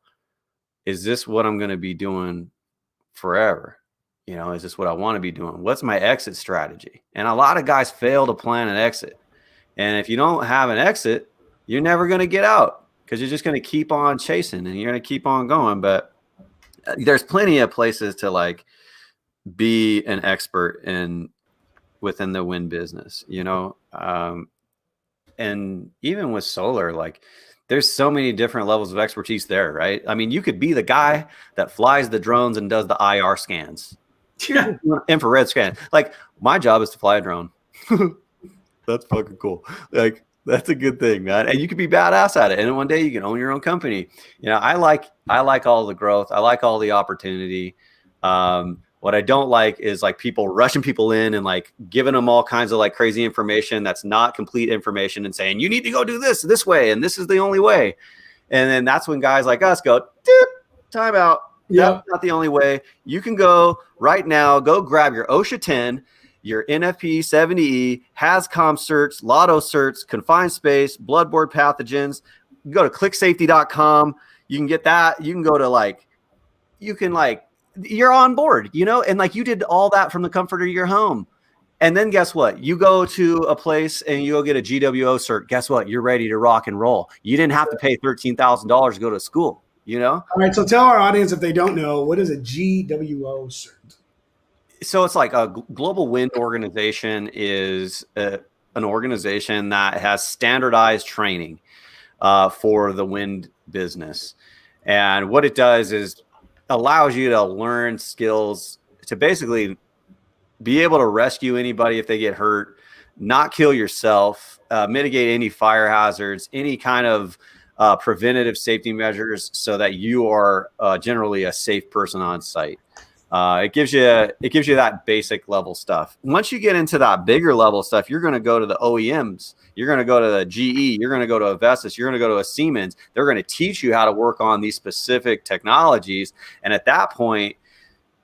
[SPEAKER 2] is this what I'm going to be doing forever? Is this what I want to be doing? What's my exit strategy? And a lot of guys fail to plan an exit. And if you don't have an exit, you're never going to get out because you're just going to keep on chasing and you're going to keep on going. But there's plenty of places to like be an expert within the wind business, and even with solar, like, there's so many different levels of expertise there, right? I mean, you could be the guy that flies the drones and does the IR scans, infrared scan. Like, my job is to fly a drone. That's fucking cool. Like, that's a good thing, man. And you could be badass at it. And then one day you can own your own company. I like all the growth. I like all the opportunity. What I don't like is like people rushing people in and like giving them all kinds of like crazy information that's not complete information and saying, you need to go do this way. And this is the only way. And then that's when guys like us go, time out. That's not the only way. You can go right now, go grab your OSHA 10, your NFP 70E, HAZCOM certs, Lotto certs, confined space, bloodborne pathogens. You go to clicksafety.com. You can get that. You can go to you're on board, and like you did all that from the comfort of your home. And then guess what? You go to a place and you go get a GWO cert. Guess what? You're ready to rock and roll. You didn't have to pay $13,000 to go to school. you know?
[SPEAKER 1] All right. So tell our audience, if they don't know, what is a GWO cert?
[SPEAKER 2] So it's like a global wind organization is an organization that has standardized training for the wind business. And what it does is allows you to learn skills to basically be able to rescue anybody if they get hurt, not kill yourself, mitigate any fire hazards, any kind of preventative safety measures so that you are generally a safe person on site. It gives you that basic level stuff. Once you get into that bigger level stuff, you're going to go to the OEMs. You're going to go to the GE. You're going to go to a Vestas. You're going to go to a Siemens. They're going to teach you how to work on these specific technologies. And at that point,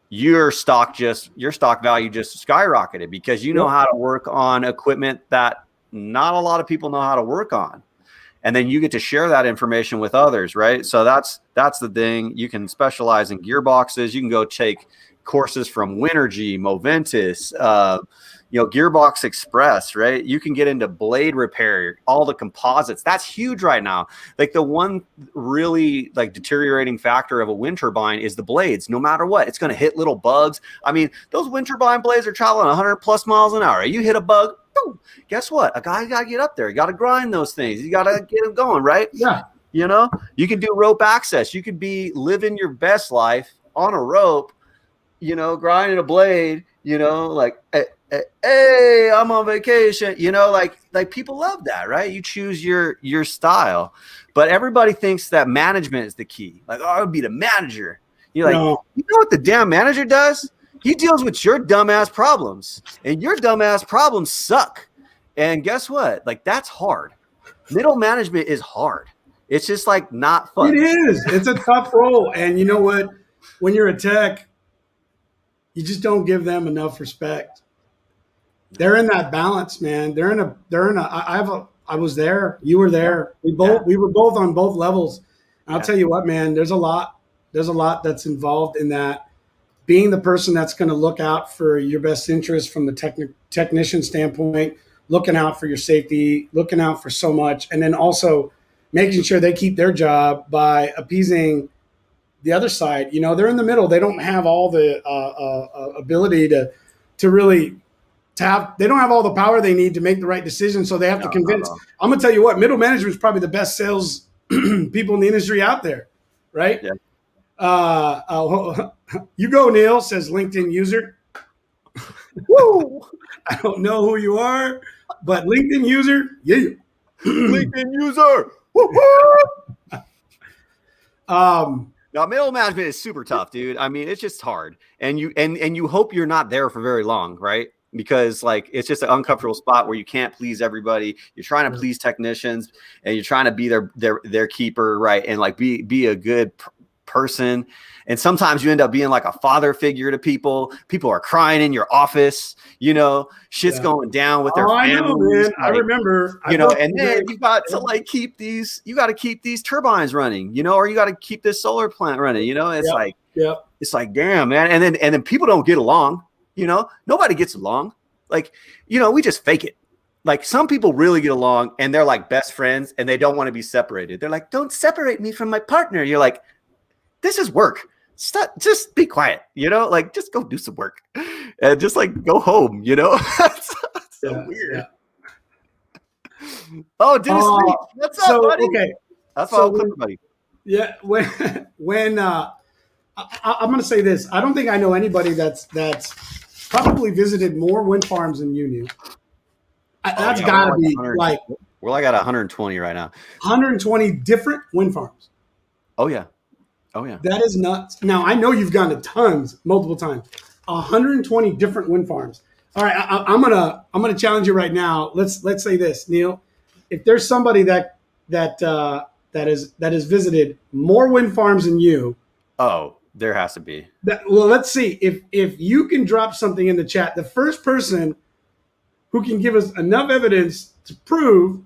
[SPEAKER 2] your stock value just skyrocketed because you know how to work on equipment that not a lot of people know how to work on. And then you get to share that information with others, right? So that's the thing. You can specialize in gearboxes. You can go take courses from Winergy, Moventus, Gearbox Express, right? You can get into blade repair, all the composites. That's huge right now. Like the one really like deteriorating factor of a wind turbine is the blades. No matter what, it's going to hit little bugs. I mean, those wind turbine blades are traveling 100 plus miles an hour. You hit a bug, boom. Guess what? A guy got to get up there. You got to grind those things. You got to get them going, right?
[SPEAKER 1] Yeah.
[SPEAKER 2] You know, you can do rope access. You could be living your best life on a rope, grinding a blade, like, hey, I'm on vacation, like people love that, right? You choose your style, but everybody thinks that management is the key. Like, oh, I would be the manager. You're like,
[SPEAKER 1] No.
[SPEAKER 2] You know what the damn manager does? He deals with your dumbass problems, and your dumbass problems suck. And guess what? Like, that's hard. Middle management is hard. It's just like not fun.
[SPEAKER 1] It is. It's a tough role. And you know what? When you're a tech, you just don't give them enough respect. They're in that balance, man. I was there. You were there. We were both on both levels. And I'll tell you what, man, there's a lot that's involved in that. Being the person that's going to look out for your best interest from the technician standpoint, looking out for your safety, looking out for so much, and then also making sure they keep their job by appeasing the other side. They're in the middle. They don't have all the ability to really have. They don't have all the power they need to make the right decision. So they have to convince. I'm gonna tell you what. Middle management is probably the best sales people in the industry out there, right?
[SPEAKER 2] Yeah.
[SPEAKER 1] You go, Neal, says LinkedIn user. Woo! I don't know who you are, but LinkedIn user, yeah.
[SPEAKER 2] LinkedIn user. Now, middle management is super tough, dude. I mean, it's just hard, and you hope you're not there for very long, right? Because like it's just an uncomfortable spot where you can't please everybody. You're trying to please technicians, and you're trying to be their keeper, right? And like be a good person. And sometimes you end up being like a father figure to people. People are crying in your office, shit's going down with their families.
[SPEAKER 1] I know, man. Like, I remember,
[SPEAKER 2] and then you got to like keep these turbines running, or you got to keep this solar plant running, it's like, damn, man. And then people don't get along, nobody gets along. Like, we just fake it. Like some people really get along and they're like best friends and they don't want to be separated. They're like, don't separate me from my partner. You're like, this is work. Stop, just be quiet, like just go do some work and just like go home, That's so weird. Yeah. Oh, Dennis, what's up, buddy?
[SPEAKER 1] Okay.
[SPEAKER 2] That's all clear, buddy.
[SPEAKER 1] Yeah. When I'm going to say this, I don't think I know anybody that's probably visited more wind farms than you knew. That's gotta be like,
[SPEAKER 2] we're like at 120 right now.
[SPEAKER 1] 120 different wind farms.
[SPEAKER 2] Oh yeah.
[SPEAKER 1] That is nuts. Now I know you've gone to tons, multiple times. 120 different wind farms. All right, I'm gonna challenge you right now. Let's say this, Neal. If there's somebody that has visited more wind farms than you.
[SPEAKER 2] Oh, there has to be.
[SPEAKER 1] Well, let's see if you can drop something in the chat. The first person who can give us enough evidence to prove.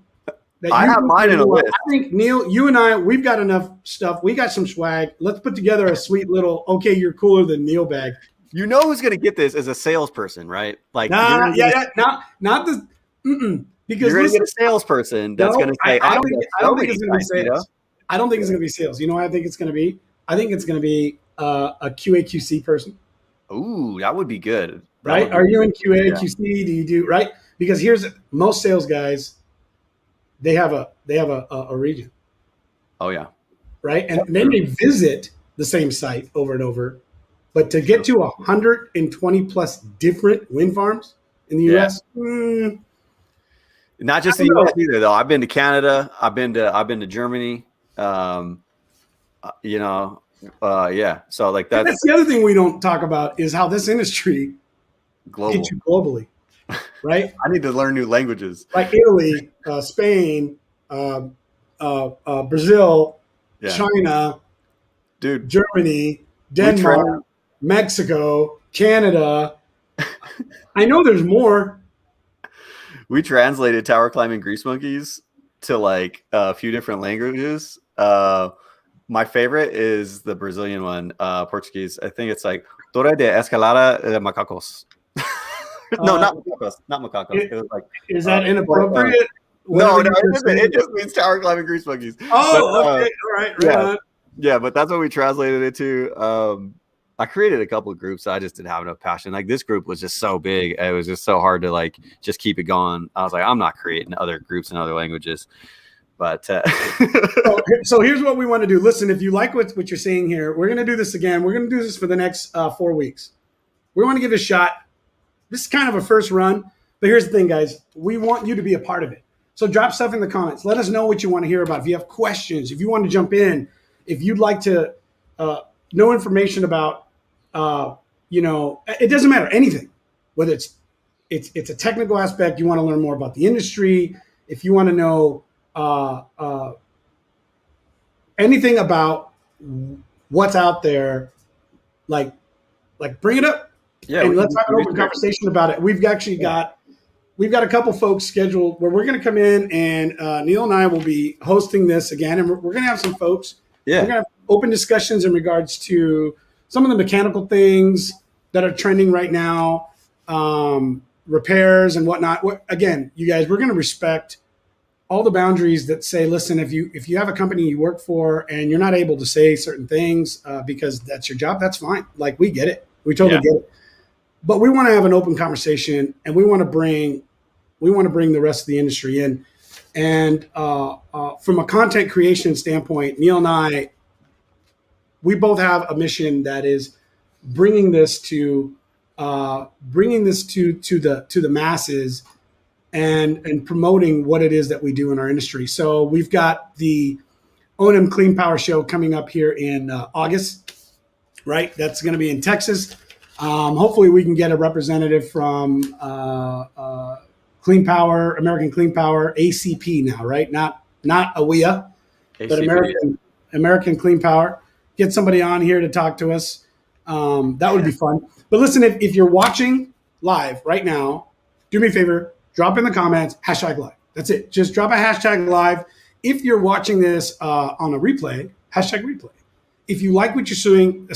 [SPEAKER 2] I have mine in a list.
[SPEAKER 1] I think, Neal, you and I, we've got enough stuff. We got some swag. Let's put together a sweet little, okay, you're cooler than Neal bag.
[SPEAKER 2] You know who's going to get this as a salesperson, right? Like,
[SPEAKER 1] not the, because
[SPEAKER 2] you're going to get a salesperson that's going to say,
[SPEAKER 1] I don't think it's going to be sales. I don't think it's going to be sales. You know what I think it's going to be? I think it's going to be a QA/QC person.
[SPEAKER 2] Ooh, that would be good.
[SPEAKER 1] Right? Are you in QA/QC? Do you do right? Because most sales guys, they have a region.
[SPEAKER 2] Oh yeah.
[SPEAKER 1] Right, and they may visit the same site over and over, but to get to 120 plus different wind farms in the U.S.
[SPEAKER 2] Not just the U.S. either, though. I've been to Canada. I've been to Germany. Yeah. So like
[SPEAKER 1] that's the other thing we don't talk about is how this industry
[SPEAKER 2] gets
[SPEAKER 1] you globally, right?
[SPEAKER 2] I need to learn new languages,
[SPEAKER 1] like Italy, Spain, Brazil, China,
[SPEAKER 2] dude,
[SPEAKER 1] Germany, Denmark, Mexico, Canada. I know there's more.
[SPEAKER 2] We translated tower climbing grease monkeys to like a few different languages. My favorite is the Brazilian one, Portuguese. I think it's like Torre de Escalada de Macacos. No, not macacos. Not macacos. It was like,
[SPEAKER 1] is that inappropriate?
[SPEAKER 2] No, it just means tower climbing grease monkeys.
[SPEAKER 1] Oh, okay, all right, right on.
[SPEAKER 2] Yeah, but that's what we translated it to. I created a couple of groups. I just didn't have enough passion. Like this group was just so big. It was just so hard to like just keep it going. I was like, I'm not creating other groups in other languages. But
[SPEAKER 1] so here's what we want to do. Listen, if you like what you're seeing here, we're going to do this again. We're going to do this for the next 4 weeks. We want to give it a shot. This is kind of a first run. But here's the thing, guys. We want you to be a part of it. So drop stuff in the comments. Let us know what you want to hear about. If you have questions, if you want to jump in, if you'd like to know information about, it doesn't matter, anything, whether it's a technical aspect, you want to learn more about the industry, if you want to know anything about what's out there, like bring it up. Yeah, and let's have an open conversation about it. We've actually got a couple folks scheduled where we're going to come in, and Neal and I will be hosting this again, and we're going to have some folks. Yeah, we're going to have open discussions in regards to some of the mechanical things that are trending right now, repairs and whatnot. Again, you guys, we're going to respect all the boundaries that say, listen, if you have a company you work for and you're not able to say certain things because that's your job, that's fine. Like, we get it. We totally get it. But we want to have an open conversation, and we want to bring the rest of the industry in. And from a content creation standpoint, Neal and I, we both have a mission that is bringing this to the masses and promoting what it is that we do in our industry. So we've got the O&M Clean Power Show coming up here in August, right? That's going to be in Texas. Hopefully we can get a representative from Clean Power, American Clean Power, ACP now, right? Not AWEA, but American Clean Power. Get somebody on here to talk to us. That would be fun. But listen, if you're watching live right now, do me a favor, drop in the comments, #live. That's it. Just drop a #live. If you're watching this on a replay, #replay. If you like what you're seeing,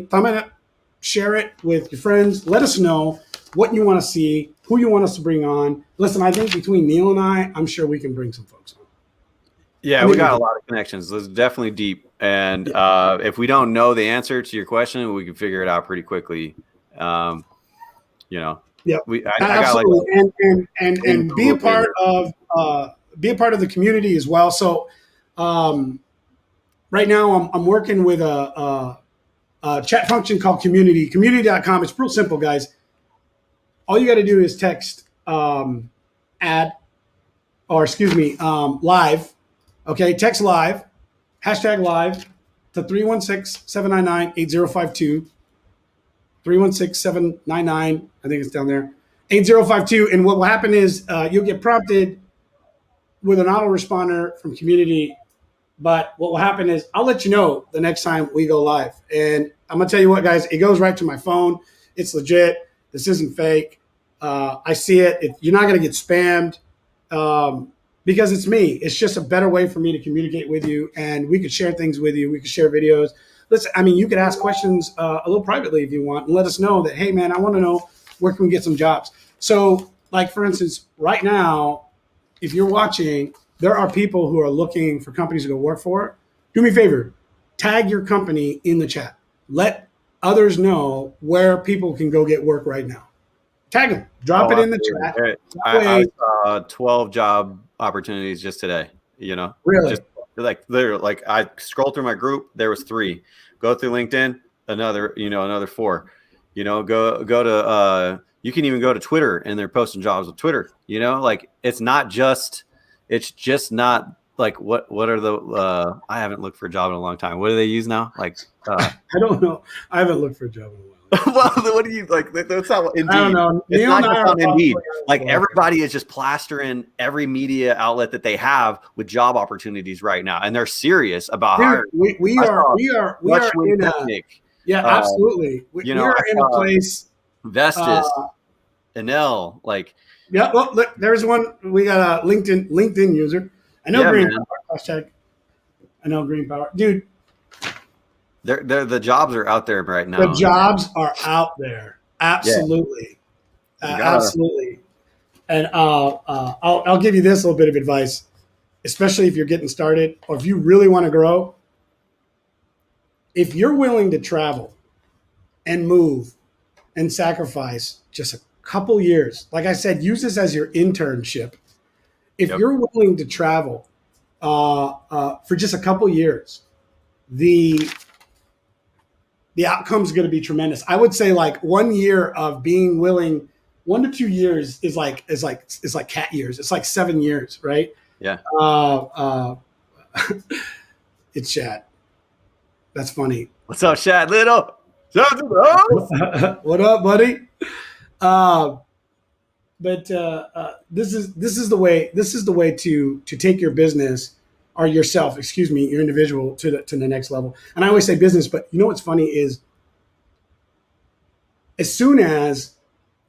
[SPEAKER 1] thumb it up, share it with your friends. Let us know what you want to see, who you want us to bring on. Listen, I think between Neal and I'm sure we can bring some folks on.
[SPEAKER 2] Yeah, we got a lot of connections. It's definitely deep. And if we don't know the answer to your question, we can figure it out pretty quickly. Yeah,
[SPEAKER 1] absolutely. And be a part of the community as well. So right now I'm working with a chat function called Community. Community.com. It's real simple, guys. All you got to do is text live. Okay, text live, #live to 316-799-8052. 316-799, I think it's down there, 8052. And what will happen is you'll get prompted with an autoresponder from Community. But what will happen is I'll let you know the next time we go live. And I'm going to tell you what, guys, it goes right to my phone. It's legit. This isn't fake. I see it. You're not going to get spammed because it's me. It's just a better way for me to communicate with you. And we could share things with you. We could share videos. Listen, I mean, you could ask questions a little privately if you want and let us know that, hey, man, I want to know where can we get some jobs. So, like, for instance, right now, if you're watching, there are people who are looking for companies to go work for. Do me a favor, tag your company in the chat. Let others know where people can go get work right now. Tag them. Drop it in the chat.
[SPEAKER 2] I saw 12 job opportunities just today.
[SPEAKER 1] Really?
[SPEAKER 2] Just like I scrolled through my group. There was 3. Go through LinkedIn, another 4. Go to you can even go to Twitter, and they're posting jobs with Twitter. It's just not like what are the I haven't looked for a job in a long time. What do they use now? I
[SPEAKER 1] don't know. I haven't looked for a job in a while.
[SPEAKER 2] Well, what do you like? That's not Indeed.
[SPEAKER 1] I don't know.
[SPEAKER 2] It's not just on Indeed. Everybody is just plastering every media outlet that they have with job opportunities right now, and they're serious about hiring.
[SPEAKER 1] We are in a absolutely. We are in a place.
[SPEAKER 2] Vestis, Neal,
[SPEAKER 1] yeah. Well, look, there's one. We got a LinkedIn user. I know Green Power. Hashtag. I know Green Power, dude.
[SPEAKER 2] The jobs are out there right now.
[SPEAKER 1] The jobs are out there. Absolutely. Absolutely. And I'll give you this little bit of advice, especially if you're getting started or if you really want to grow. If you're willing to travel and move and sacrifice just a couple years, like I said, use this as your internship. If you're willing to travel for just a couple years, the outcome's going to be tremendous. I would say 1 year of being willing, 1 to 2 years is like cat years. It's like 7 years, right?
[SPEAKER 2] Yeah.
[SPEAKER 1] It's Shad. That's funny.
[SPEAKER 2] What's up, Shad Little?
[SPEAKER 1] What up, buddy? But this is the way to take your business or yourself, your individual to the next level. And I always say business, but you know what's funny is as soon as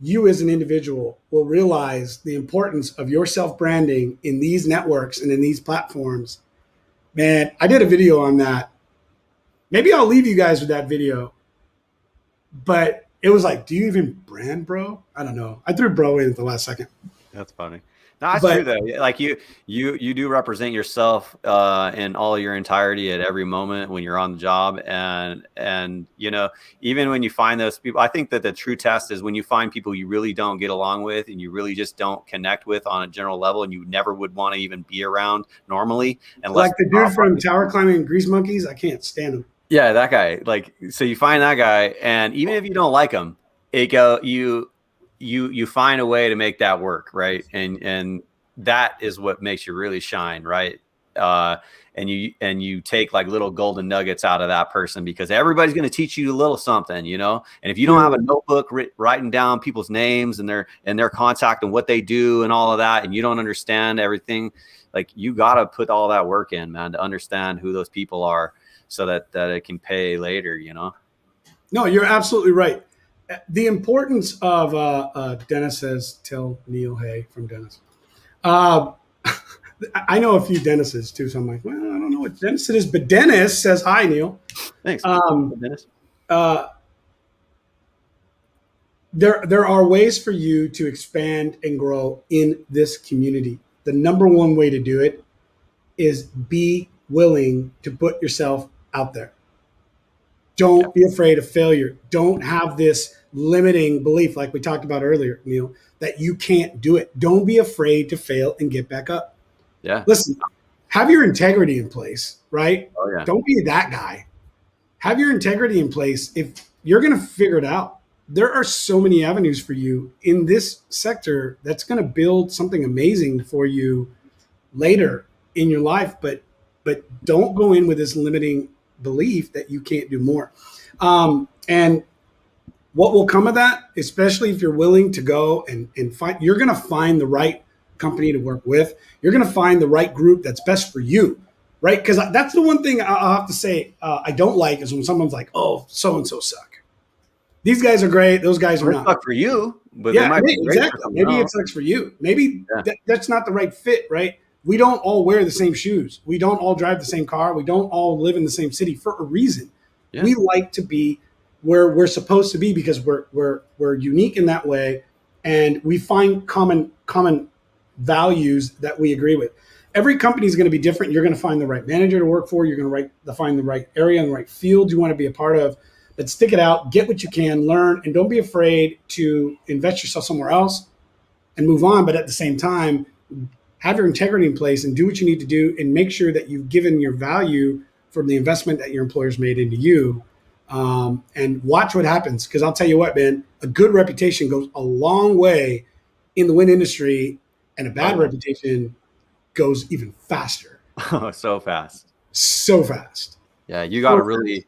[SPEAKER 1] you as an individual will realize the importance of your self-branding in these networks and in these platforms, man, I did a video on that. Maybe I'll leave you guys with that video. But it was like, do you even brand, bro? I don't know. I threw bro in at the last second.
[SPEAKER 2] That's funny. No, that's true though. You do represent yourself in all your entirety at every moment when you're on the job, and even when you find those people, I think that the true test is when you find people you really don't get along with and you really just don't connect with on a general level, and you never would want to even be around normally. Unless
[SPEAKER 1] like the dude from Tower Climbing and Grease Monkeys, I can't stand him.
[SPEAKER 2] Yeah, that guy. So you find that guy, and even if you don't like him, you find a way to make that work, right? And that is what makes you really shine, right? And you take little golden nuggets out of that person, because everybody's going to teach you a little something, And if you don't have a notebook writing down people's names and their contact and what they do and all of that, and you don't understand everything, you got to put all that work in, man, to understand who those people are, so that it can pay later,
[SPEAKER 1] No, you're absolutely right. The importance of Dennis says, tell Neal hey from Dennis. I know a few Dennises too, so I'm like, well, I don't know what Dennis it is, but Dennis says hi, Neal.
[SPEAKER 2] Thanks, Dennis.
[SPEAKER 1] There are ways for you to expand and grow in this community. The number one way to do it is be willing to put yourself out there. Don't be afraid of failure. Don't have this limiting belief, like we talked about earlier, Neal, that you can't do it. Don't be afraid to fail and get back up.
[SPEAKER 2] Yeah.
[SPEAKER 1] Listen, have your integrity in place, right?
[SPEAKER 2] Oh, yeah.
[SPEAKER 1] Don't be that guy. Have your integrity in place. If you're going to figure it out, there are so many avenues for you in this sector that's going to build something amazing for you later in your life. But don't go in with this limiting belief that you can't do more. And what will come of that, especially if you're willing to go and find, you're going to find the right company to work with. You're going to find the right group that's best for you, right? Because that's the one thing I'll have to say I don't like is when someone's like, oh, so-and-so suck. These guys are great. Those guys are not.
[SPEAKER 2] Suck for you, but
[SPEAKER 1] yeah,
[SPEAKER 2] they might be
[SPEAKER 1] exactly. Maybe it sucks for you. Maybe that's not the right fit, right? We don't all wear the same shoes. We don't all drive the same car. We don't all live in the same city for a reason. Yeah. We like to be where we're supposed to be because we're unique in that way, and we find common values that we agree with. every company is going to be different. You're going to find the right manager to work for. You're going to find the right area and the right field you want to be a part of. But stick it out, get what you can, learn, and don't be afraid to invest yourself somewhere else and move on. But at the same time, have your integrity in place and do what you need to do and make sure that you've given your value from the investment that your employer's made into you. And watch what happens. Because I'll tell you what, man, a good reputation goes a long way in the wind industry, and a bad reputation goes even faster.
[SPEAKER 2] Oh, so fast.
[SPEAKER 1] So fast.
[SPEAKER 2] Yeah, you got to really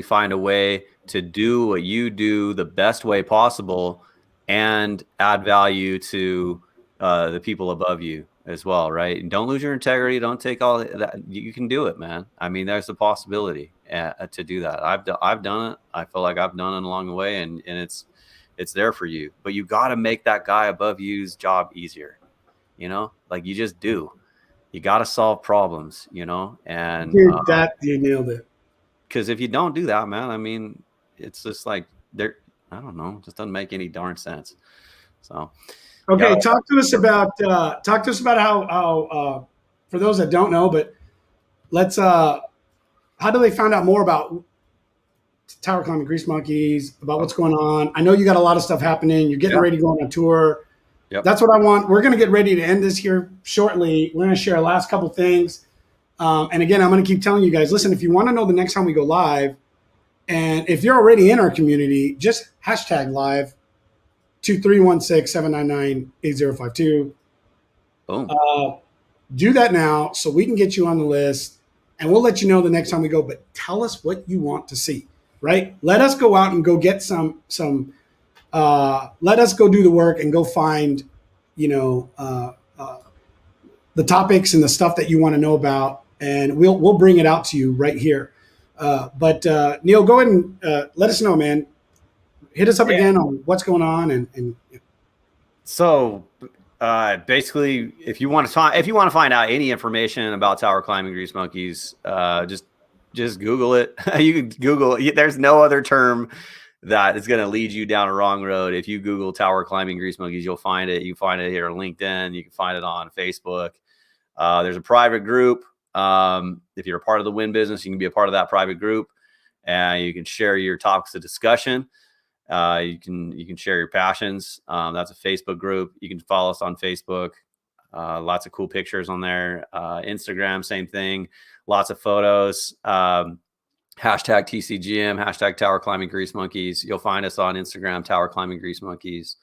[SPEAKER 2] find a way to do what you do the best way possible and add value to the people above you as well, right? And don't lose your integrity. Don't take all that. You can do it, man. I mean, there's a possibility to do that. I've done it. I feel like I've done it along the way, and it's there for you. But you got to make that guy above you's job easier. You know, like you just do. You got to solve problems, you know, and
[SPEAKER 1] dude, you nailed it.
[SPEAKER 2] Because if you don't do that, man, I mean, it's just like I don't know, it just doesn't make any darn sense. So,
[SPEAKER 1] okay, talk to us about how for those that don't know, but let's how do they find out more about tower climbing Grease Monkeys, about what's going on? I know you got a lot of stuff happening. You're getting ready to go on a tour.
[SPEAKER 2] Yep.
[SPEAKER 1] That's what I want. We're going to get ready to end this here shortly. We're going to share our last couple things. And again, I'm going to keep telling you guys, listen, if you want to know the next time we go live, and if you're already in our community, just hashtag live 2316-799-8052.
[SPEAKER 2] Boom.
[SPEAKER 1] Do that now so we can get you on the list, and we'll let you know the next time we go. But tell us what you want to see, right? Let us go out and go get some let us go do the work and go find, the topics and the stuff that you want to know about, and we'll bring it out to you right here. But Neal, go ahead and let us know, man. Hit us up again on what's going on, and
[SPEAKER 2] so basically, if you want to find out any information about tower climbing Grease Monkeys, just Google it. You can Google it. There's no other term that is going to lead you down a wrong road. If you Google tower climbing Grease Monkeys, you'll find it. You can find it here on LinkedIn. You can find it on Facebook. There's a private group. If you're a part of the wind business, you can be a part of that private group, and you can share your topics of discussion. You can share your passions. That's a Facebook group. You can follow us on Facebook. Lots of cool pictures on there. Instagram, same thing. Lots of photos. Hashtag TCGM, hashtag Tower Climbing Grease Monkeys. You'll find us on Instagram, Tower Climbing Grease Monkeys.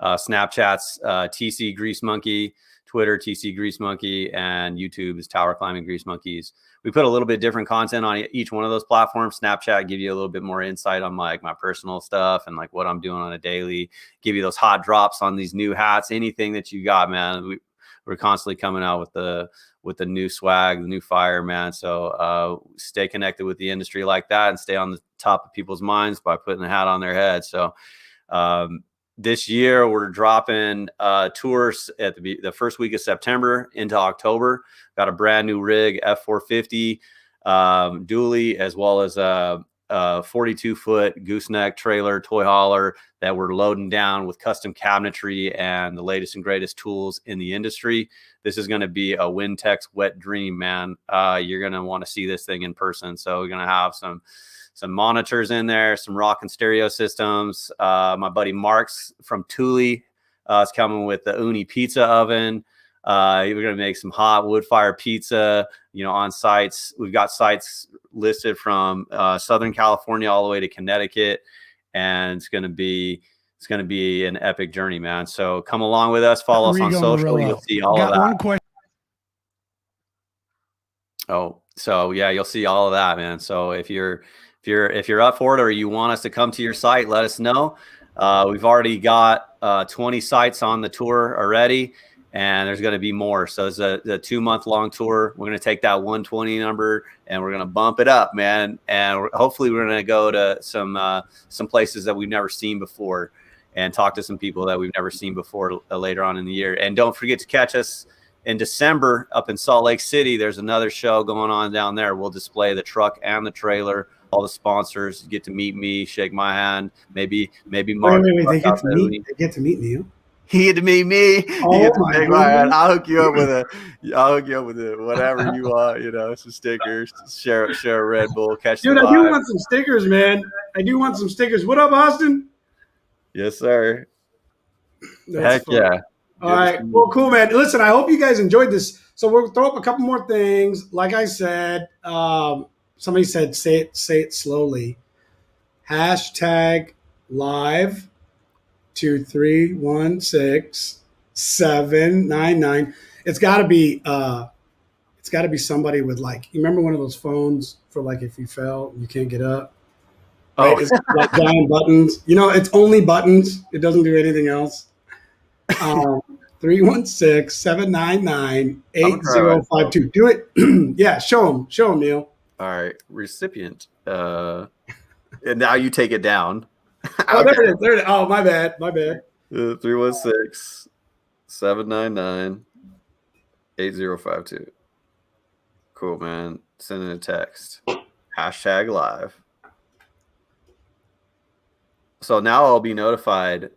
[SPEAKER 2] Snapchat's TC Grease Monkey, Twitter, TC Grease Monkey, and YouTube is Tower Climbing Grease Monkeys. We put a little bit different content on each one of those platforms. Snapchat give you a little bit more insight on like my personal stuff and like what I'm doing on a daily. Give you those hot drops on these new hats, anything that you got, man. We're constantly coming out with the new swag, the new fire, man. So stay connected with the industry like that and stay on the top of people's minds by putting a hat on their head. So this year we're dropping tours at the first week of September into October. Got a brand new rig, F450 dually, as well as a 42-foot gooseneck trailer toy hauler that we're loading down with custom cabinetry and the latest and greatest tools in the industry. This is going to be a Windtex wet dream, man. You're going to want to see this thing in person. So we're going to have some monitors in there, some rockin' stereo systems. My buddy Mark's from Thule is coming with the Uni pizza oven. We're going to make some hot wood fire pizza, on sites. We've got sites listed from Southern California all the way to Connecticut, and it's going to be an epic journey, man. So come along with us. Follow us on social. You'll see all of that.
[SPEAKER 12] One question.
[SPEAKER 2] Oh, so yeah, you'll see all of that, man. So if you're up for it or you want us to come to your site, let us know. We've already got 20 sites on the tour already, and there's going to be more. So it's a 2-month-long tour. We're going to take that 120 number and we're going to bump it up, man. And hopefully we're going to go to some places that we've never seen before and talk to some people that we've never seen before later on in the year. And don't forget to catch us in December up in Salt Lake City. There's another show going on down there. We'll display the truck and the trailer. All the sponsors get to meet me, shake my hand. Maybe Mark.
[SPEAKER 1] Wait, they get to meet Neal?
[SPEAKER 2] Me.
[SPEAKER 1] Oh my goodness.
[SPEAKER 2] I'll hook you up with a whatever you want, some stickers, share a Red Bull, catch
[SPEAKER 1] Dude,
[SPEAKER 2] the
[SPEAKER 1] I do
[SPEAKER 2] vibe.
[SPEAKER 1] want some stickers, man. I do want some stickers. What up, Austin?
[SPEAKER 2] Yes, sir.
[SPEAKER 1] That's
[SPEAKER 2] Heck
[SPEAKER 1] fun.
[SPEAKER 2] yeah.
[SPEAKER 1] All right. Well, cool, man. Listen, I hope you guys enjoyed this. So we'll throw up a couple more things. Like I said, somebody said, say it slowly. Hashtag live 2316799. It's gotta be somebody with like, you remember one of those phones for like if you fell and you can't get up? Right?
[SPEAKER 2] Oh.
[SPEAKER 1] It's like giant buttons. It's only buttons. It doesn't do anything else. 316-799-8052. Do it. Yeah, show them, Neal.
[SPEAKER 2] All right, recipient. And now you take it down.
[SPEAKER 1] Oh, there it is. Oh, my bad.
[SPEAKER 2] 316-799-8052. Cool, man. Send in a text. Hashtag live. So now I'll be notified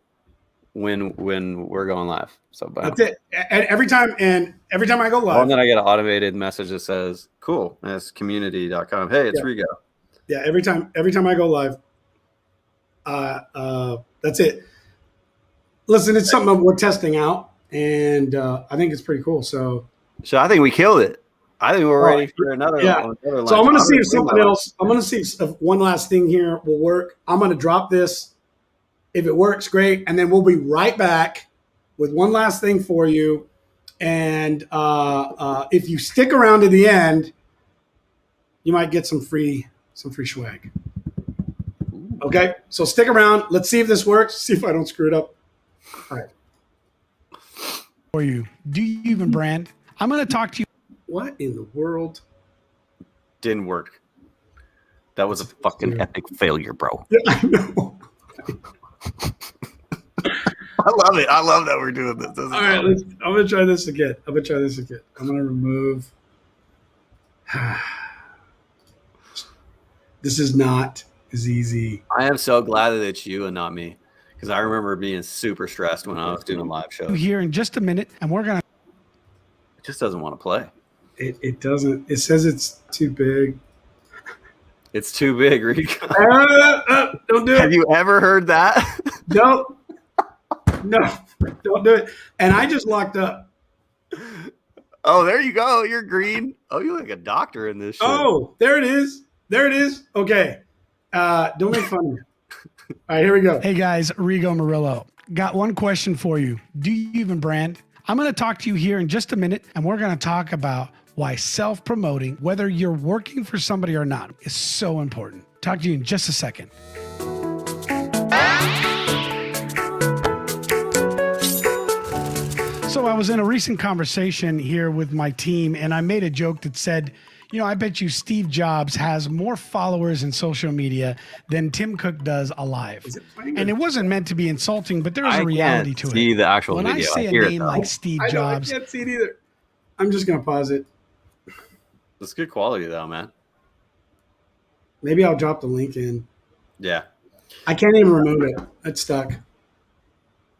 [SPEAKER 2] when we're going live. So
[SPEAKER 1] that's it. And every time I go live.
[SPEAKER 2] And then I get an automated message that says, cool, that's community.com. Hey, it's Rigo.
[SPEAKER 1] Yeah, every time I go live. That's it. Listen, it's something we're testing out, and I think it's pretty cool. So
[SPEAKER 2] I think we killed it. I think we're ready for another.
[SPEAKER 1] Yeah. So I'm going to see if something else. I'm going to see if one last thing here will work. I'm going to drop this. If it works, great, and then we'll be right back with one last thing for you. And if you stick around to the end, you might get some free swag. Okay, so stick around. Let's see if this works. See if I don't screw it up. All right.
[SPEAKER 12] For you, do you even brand? I'm going to talk to you.
[SPEAKER 1] What in the world?
[SPEAKER 2] Didn't work. That was a fucking epic failure, bro.
[SPEAKER 1] Yeah, I know.
[SPEAKER 2] I love it. I love that we're doing this.
[SPEAKER 1] All right, I'm going to try this again. I'm going to remove. This is not as easy.
[SPEAKER 2] I am so glad that it's you and not me, because I remember being super stressed when I was doing a live show.
[SPEAKER 12] Here in just a minute, and we're going to.
[SPEAKER 2] It just doesn't want to play.
[SPEAKER 1] It doesn't. It says it's too big.
[SPEAKER 2] It's too big, Rico.
[SPEAKER 1] Don't do it.
[SPEAKER 2] Have you ever heard that?
[SPEAKER 1] No, don't do it. And I just locked up.
[SPEAKER 2] Oh, there you go. You're green. Oh, you look like a doctor in this shit.
[SPEAKER 1] Oh, there it is. Okay. Don't make fun of me. All right, here we go.
[SPEAKER 12] Hey guys, Rigo Murillo. Got one question for you. Do you even brand? I'm going to talk to you here in just a minute, and we're going to talk about why self-promoting, whether you're working for somebody or not, is so important. Talk to you in just a second. So I was in a recent conversation here with my team, and I made a joke that said, I bet you Steve Jobs has more followers in social media than Tim Cook does alive. And it wasn't meant to be insulting, but there's a reality to it.
[SPEAKER 2] See the actual
[SPEAKER 12] when
[SPEAKER 2] video.
[SPEAKER 12] I say a name like Steve Jobs,
[SPEAKER 1] I can't see it either. I'm just going to pause it.
[SPEAKER 2] It's good quality though, man.
[SPEAKER 1] Maybe I'll drop the link in.
[SPEAKER 2] Yeah.
[SPEAKER 1] I can't even remove it. It's stuck.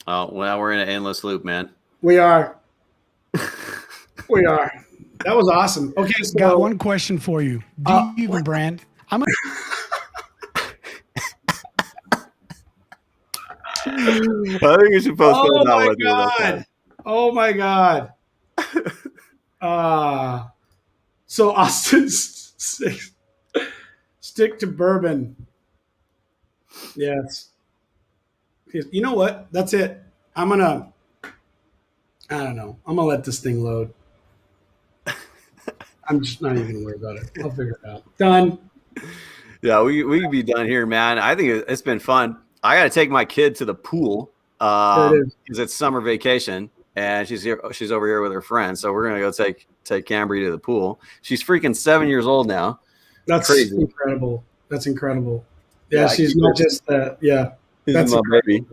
[SPEAKER 2] Oh, well, now we're in an endless loop, man.
[SPEAKER 1] We are. That was awesome. Okay, so
[SPEAKER 12] got one question for you. Do you even brand? I
[SPEAKER 2] think you should post that.
[SPEAKER 1] Oh my God. So Austin, stick to bourbon. Yes. You know what? That's it. I don't know. I'm going to let this thing load. I'm just not even going to worry about it. I'll figure it out. Done.
[SPEAKER 2] Yeah, we can be done here, man. I think it's been fun. I got to take my kid to the pool because it's summer vacation, and she's over here with her friends. So we're gonna go take Cambry to the pool. She's freaking 7 years old now.
[SPEAKER 1] That's crazy. Incredible. That's incredible. Yeah, she's not just that. Yeah,
[SPEAKER 2] that's my baby.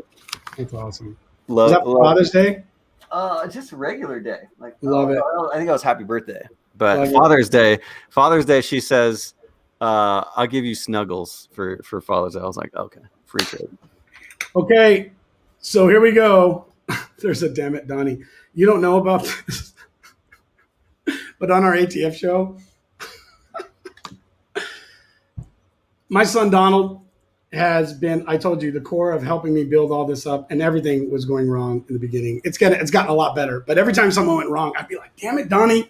[SPEAKER 1] That's awesome.
[SPEAKER 2] Love,
[SPEAKER 1] is that Father's Day?
[SPEAKER 2] Just a regular day. Like
[SPEAKER 1] love it.
[SPEAKER 2] I think it was happy birthday. But Father's Day, she says, I'll give you snuggles for Father's Day. I was like, okay, free trade.
[SPEAKER 1] Okay, so here we go. There's a damn it, Donnie. You don't know about this, but on our ATF show, my son Donald has been, I told you, the core of helping me build all this up, and everything was going wrong in the beginning. It's gotten a lot better, but every time something went wrong, I'd be like, damn it, Donnie.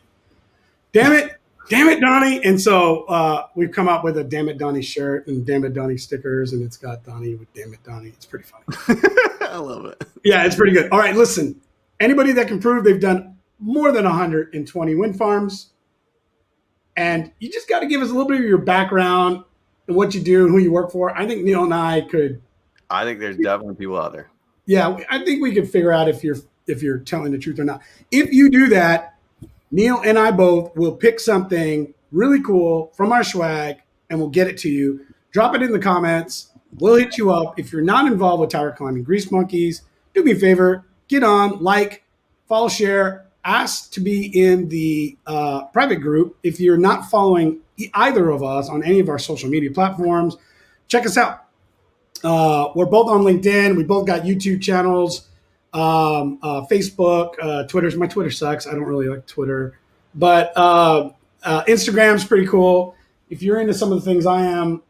[SPEAKER 1] Damn it, Donnie. And so we've come up with a Damn It, Donnie shirt and Damn It, Donnie stickers, and it's got Donnie with Damn It, Donnie. It's pretty funny.
[SPEAKER 2] I love it.
[SPEAKER 1] Yeah, it's pretty good. All right, listen. Anybody that can prove they've done more than 120 wind farms, and you just got to give us a little bit of your background and what you do and who you work for. I think Neal and I could.
[SPEAKER 2] I think there's definitely people out there.
[SPEAKER 1] Yeah, I think we could figure out if you're telling the truth or not. If you do that, Neal and I both will pick something really cool from our swag and we'll get it to you. Drop it in the comments. We'll hit you up. If you're not involved with tower climbing grease monkeys, do me a favor, get on, like, follow, share, ask to be in the private group. If you're not following either of us on any of our social media platforms, check us out. We're both on LinkedIn. We both got YouTube channels, Facebook, Twitter's. My Twitter sucks. I don't really like Twitter, but Instagram's pretty cool. If you're into some of the things I am,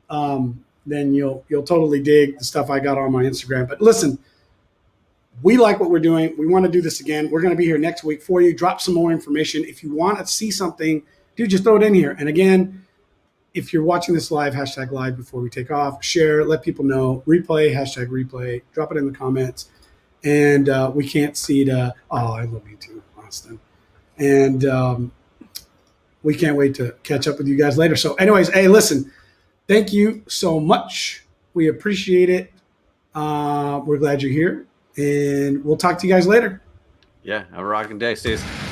[SPEAKER 1] then you'll totally dig the stuff I got on my Instagram. But listen, we like what we're doing. We want to do this again. We're going to be here next week for you. Drop some more information. If you want to see something, dude, just throw it in here. And again, if you're watching this live, hashtag live before we take off, share, let people know, replay, hashtag replay, drop it in the comments. And we can't see the, I love you too, Austin. And we can't wait to catch up with you guys later. So anyways, hey, listen, thank you so much. We appreciate it. We're glad you're here. And we'll talk to you guys later.
[SPEAKER 2] Yeah, have a rocking day. See you.